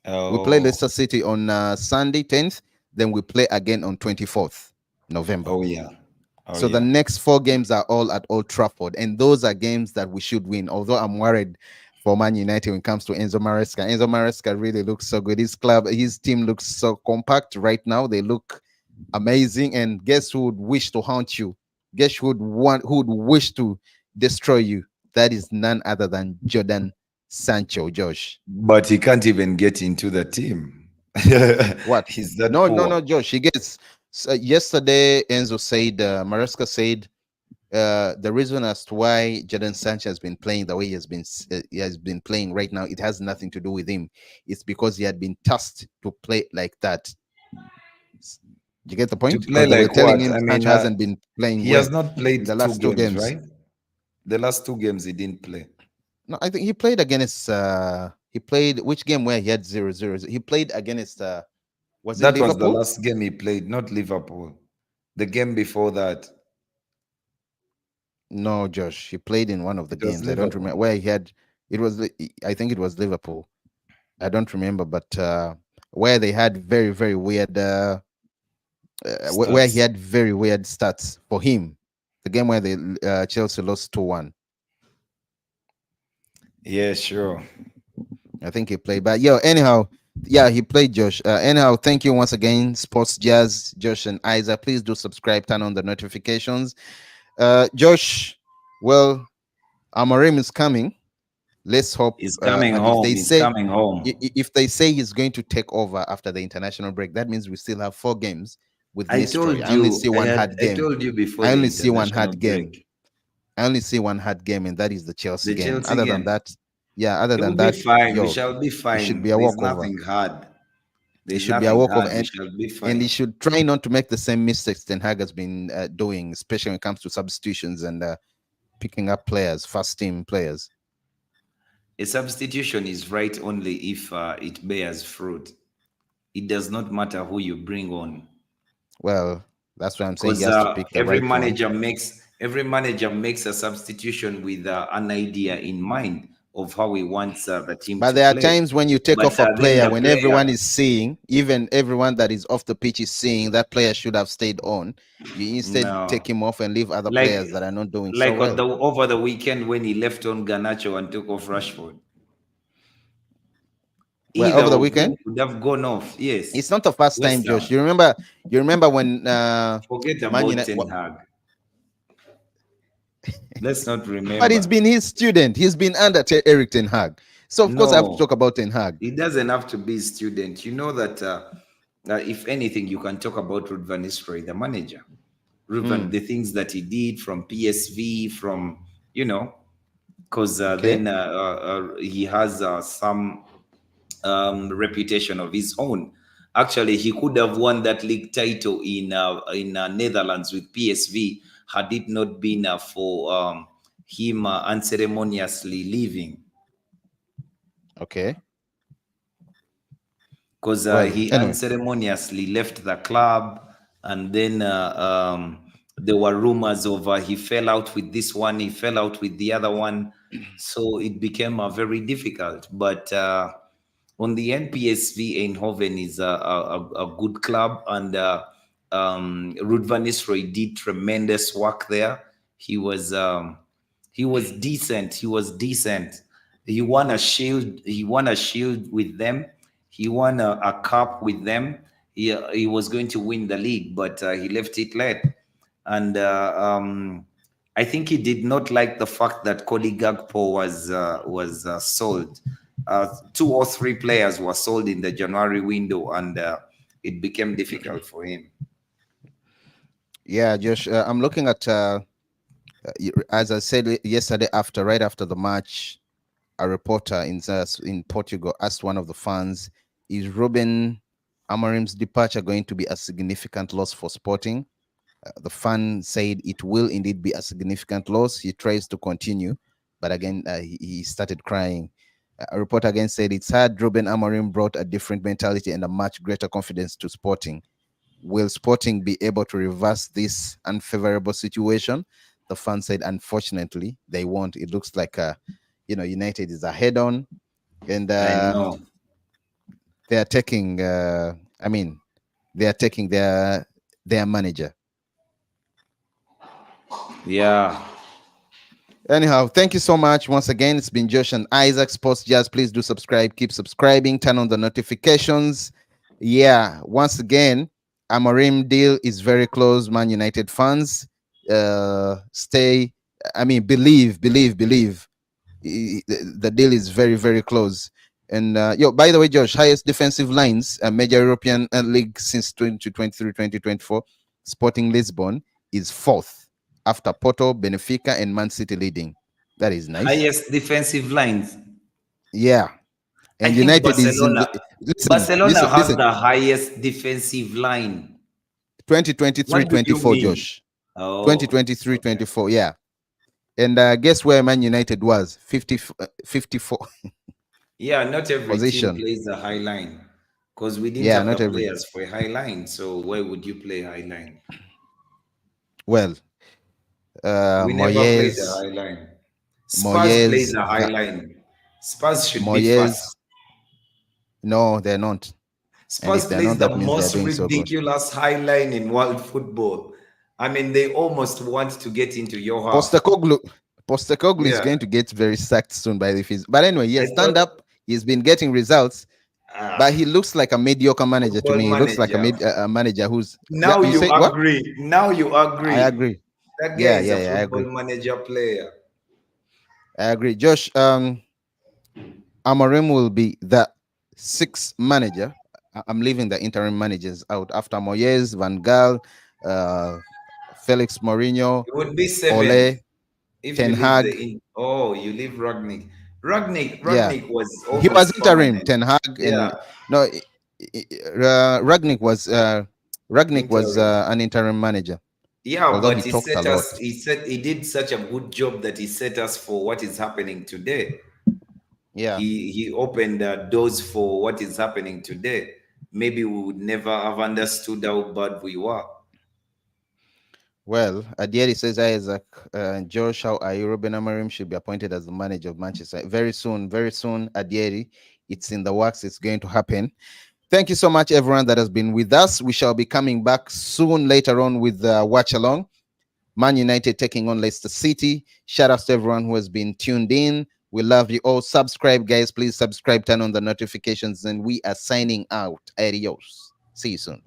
We play Oh, Leicester City on Sunday 10th. Then we play again on 24th November. oh yeah, oh So the yeah. next four games are all at Old Trafford, and those are games that we should win. Although I'm worried for Man United when it comes to Enzo Maresca. Enzo Maresca really looks so good. His team looks so compact right now. They look amazing. And guess who would wish to haunt you? Guess who would wish to destroy you? That is none other than Jordan Sancho, Josh. But he can't even get into the team. What? He's that No, no, poor. no, Josh. He gets. So yesterday, Maresca said the reason as to why Jadon Sancho has been playing the way he has been playing right now, it has nothing to do with him. It's because he had been tasked to play like that. You get the To point? play Because they were like telling what? him I mean, Sancho hasn't been playing he well has not in played the two last two games, games. right? The last two games he didn't play. No, I think he played against. He played which game where he had 0-0. He played against. Was it That was the Liverpool? last game he played, not Liverpool. The game before that, No, Josh. He played in one of the it was games. I don't Liverpool. remember where he had. It was. I think it was Liverpool. I don't remember, but where they had very very weird. Where he Stats. had very weird stats for him. The game where they Chelsea lost 2-1. Yeah, sure. I think he played. But anyhow, yeah, he played Josh. Anyhow, thank you once again, Sports Jazz, Josh and Isaac. Please do subscribe, turn on the notifications. Josh, well, Amorim is coming. Let's hope. He's coming And if home. they He's say coming home. if they say he's going to take over after the international break, that means we still have four games with I Nistroy. told I only you, see one hard I game. told you before I the only see one international hard game. break. I only see one hard game, and that is the Chelsea The game. Chelsea Other than game. that, yeah, other It will than be that, fine. We shall be it should fine. be a There's walkover. nothing hard. It There's should be a nothing walkover, hard. We shall be and he fine. should try not to make the same mistakes Ten Hag has been doing, especially when it comes to substitutions and picking up players, first team players. A substitution is right only if it bears fruit. It does not matter who you bring on, Well, that's why I'm saying he because has to pick the right one. every manager makes a substitution with an idea in mind. of how he wants the team But to there are play. times when you take But off a then player, the when player, everyone is seeing, even everyone that is off the pitch is seeing that player should have stayed on. You instead no, take him off and leave other like players that are not doing so like on well. the over the weekend when he left on Garnacho and took off Rashford. Well, Either over the of them weekend, could have gone off. Yes, it's not the first time, West Josh. Ham. You remember when Forget Man about United. Ten Hag. Let's not But he's remember. been his student. He's been under Eric Ten Hag. So of course I have to No, talk about Ten Hag. it doesn't have to be student. You know that if anything, you can talk about Ruud van Nistelrooy, the manager. Hmm. The things that he did from PSV, from you know, because Okay. then he has some reputation of his own. Actually, he could have won that league title in Netherlands with PSV had it not been for him unceremoniously leaving, Okay. because Well, he anyway. unceremoniously left the club, and then there were rumors of he fell out with this one, he fell out with the other one, so it became very difficult. But on the end, PSV Eindhoven is a good club, and Ruud van Nistelrooy did tremendous work there. He was he was decent. He was decent. He won a shield. He won a shield with them. He won a cup with them. He was going to win the league, but he left it late. And I think he did not like the fact that Cody Gakpo was sold. Two or three players were sold in the January window, and it became difficult for him. Yeah, Josh. I'm looking at as I said yesterday, right after the match, a reporter in Portugal asked one of the fans, "Is Ruben Amorim's departure going to be a significant loss for Sporting?" The fan said it will indeed be a significant loss. He tries to continue, but again, he started crying. A reporter again said it's hard. Ruben Amorim brought a different mentality and a much greater confidence to Sporting. Will Sporting be able to reverse this unfavorable situation? The fan said, unfortunately, they won't. It looks like, United is ahead on, and I know. they are taking. I mean, they are taking their manager. Yeah. Anyhow, thank you so much once again. It's been Josh and Isaac Sports Jazz. Please do subscribe, keep subscribing, turn on the notifications. Yeah, once again, Amorim deal is very close. Man United fans, stay. I mean, believe. The deal is very, very close. And by the way, Josh, highest defensive lines, major European league since 2023-2024. Sporting Lisbon is fourth after Porto, Benfica, and Man City leading. That is nice. Highest defensive lines. Yeah. I And think United is in the, Barcelona. listen, Barcelona listen, has listen. the highest defensive line. What do you 2023-24, mean? Josh. Oh, okay. 2023-24, yeah. And guess where Man United was? 54 Yeah, not every team position. plays a high line because we didn't Yeah, have the not every. players for a high line. So why would you play high line? Well, We never played a Moyes, high line. Spurs plays Moyes, a high line. Spurs should be fast. Moyes. No, they're not. And Spurs if they're plays not, the that means they're most doing so good. ridiculous high line in world football. I mean, they almost want to get into your half. Postecoglou, Postecoglou is Yeah, going to get very sacked soon by the Fizz. But anyway, he I has stand thought up. He's been getting results, but he looks like a mediocre manager to football me. He looks like a, manager. a manager who's. Yeah, Now you you say what? agree. Now you I agree. agree. That guy Yeah, is yeah, a yeah. I football agree. manager player. I agree. Josh, Amorim will be the sixth manager. I'm leaving the interim managers out after Moyes, Van Gaal, uh, Felix Mourinho, It would be seventh Ole, if you Ten leave Hag. the in. Oh, you leave Ragnick. Ragnick, Yeah, Ragnick was he was almost interim. permanent. Ten Hag and Yeah, no, Ragnick was interim. an interim manager, Yeah, although but he he talked a set lot. us. He said he did such a good job that he set us for what is happening today. Yeah. He opened doors for what is happening today. Maybe we would never have understood how bad we were. Well, Adieri says Isaac, Josh, how are you? Ruben Amorim should be appointed as the manager of Manchester very soon. Very soon, Adieri. It's in the works. It's going to happen. Thank you so much, everyone that has been with us. We shall be coming back soon later on with Watch Along. Man United taking on Leicester City. Shout out to everyone who has been tuned in. We love you all. Subscribe, guys. Please subscribe, turn on the notifications, and we are signing out. Adios. See you soon.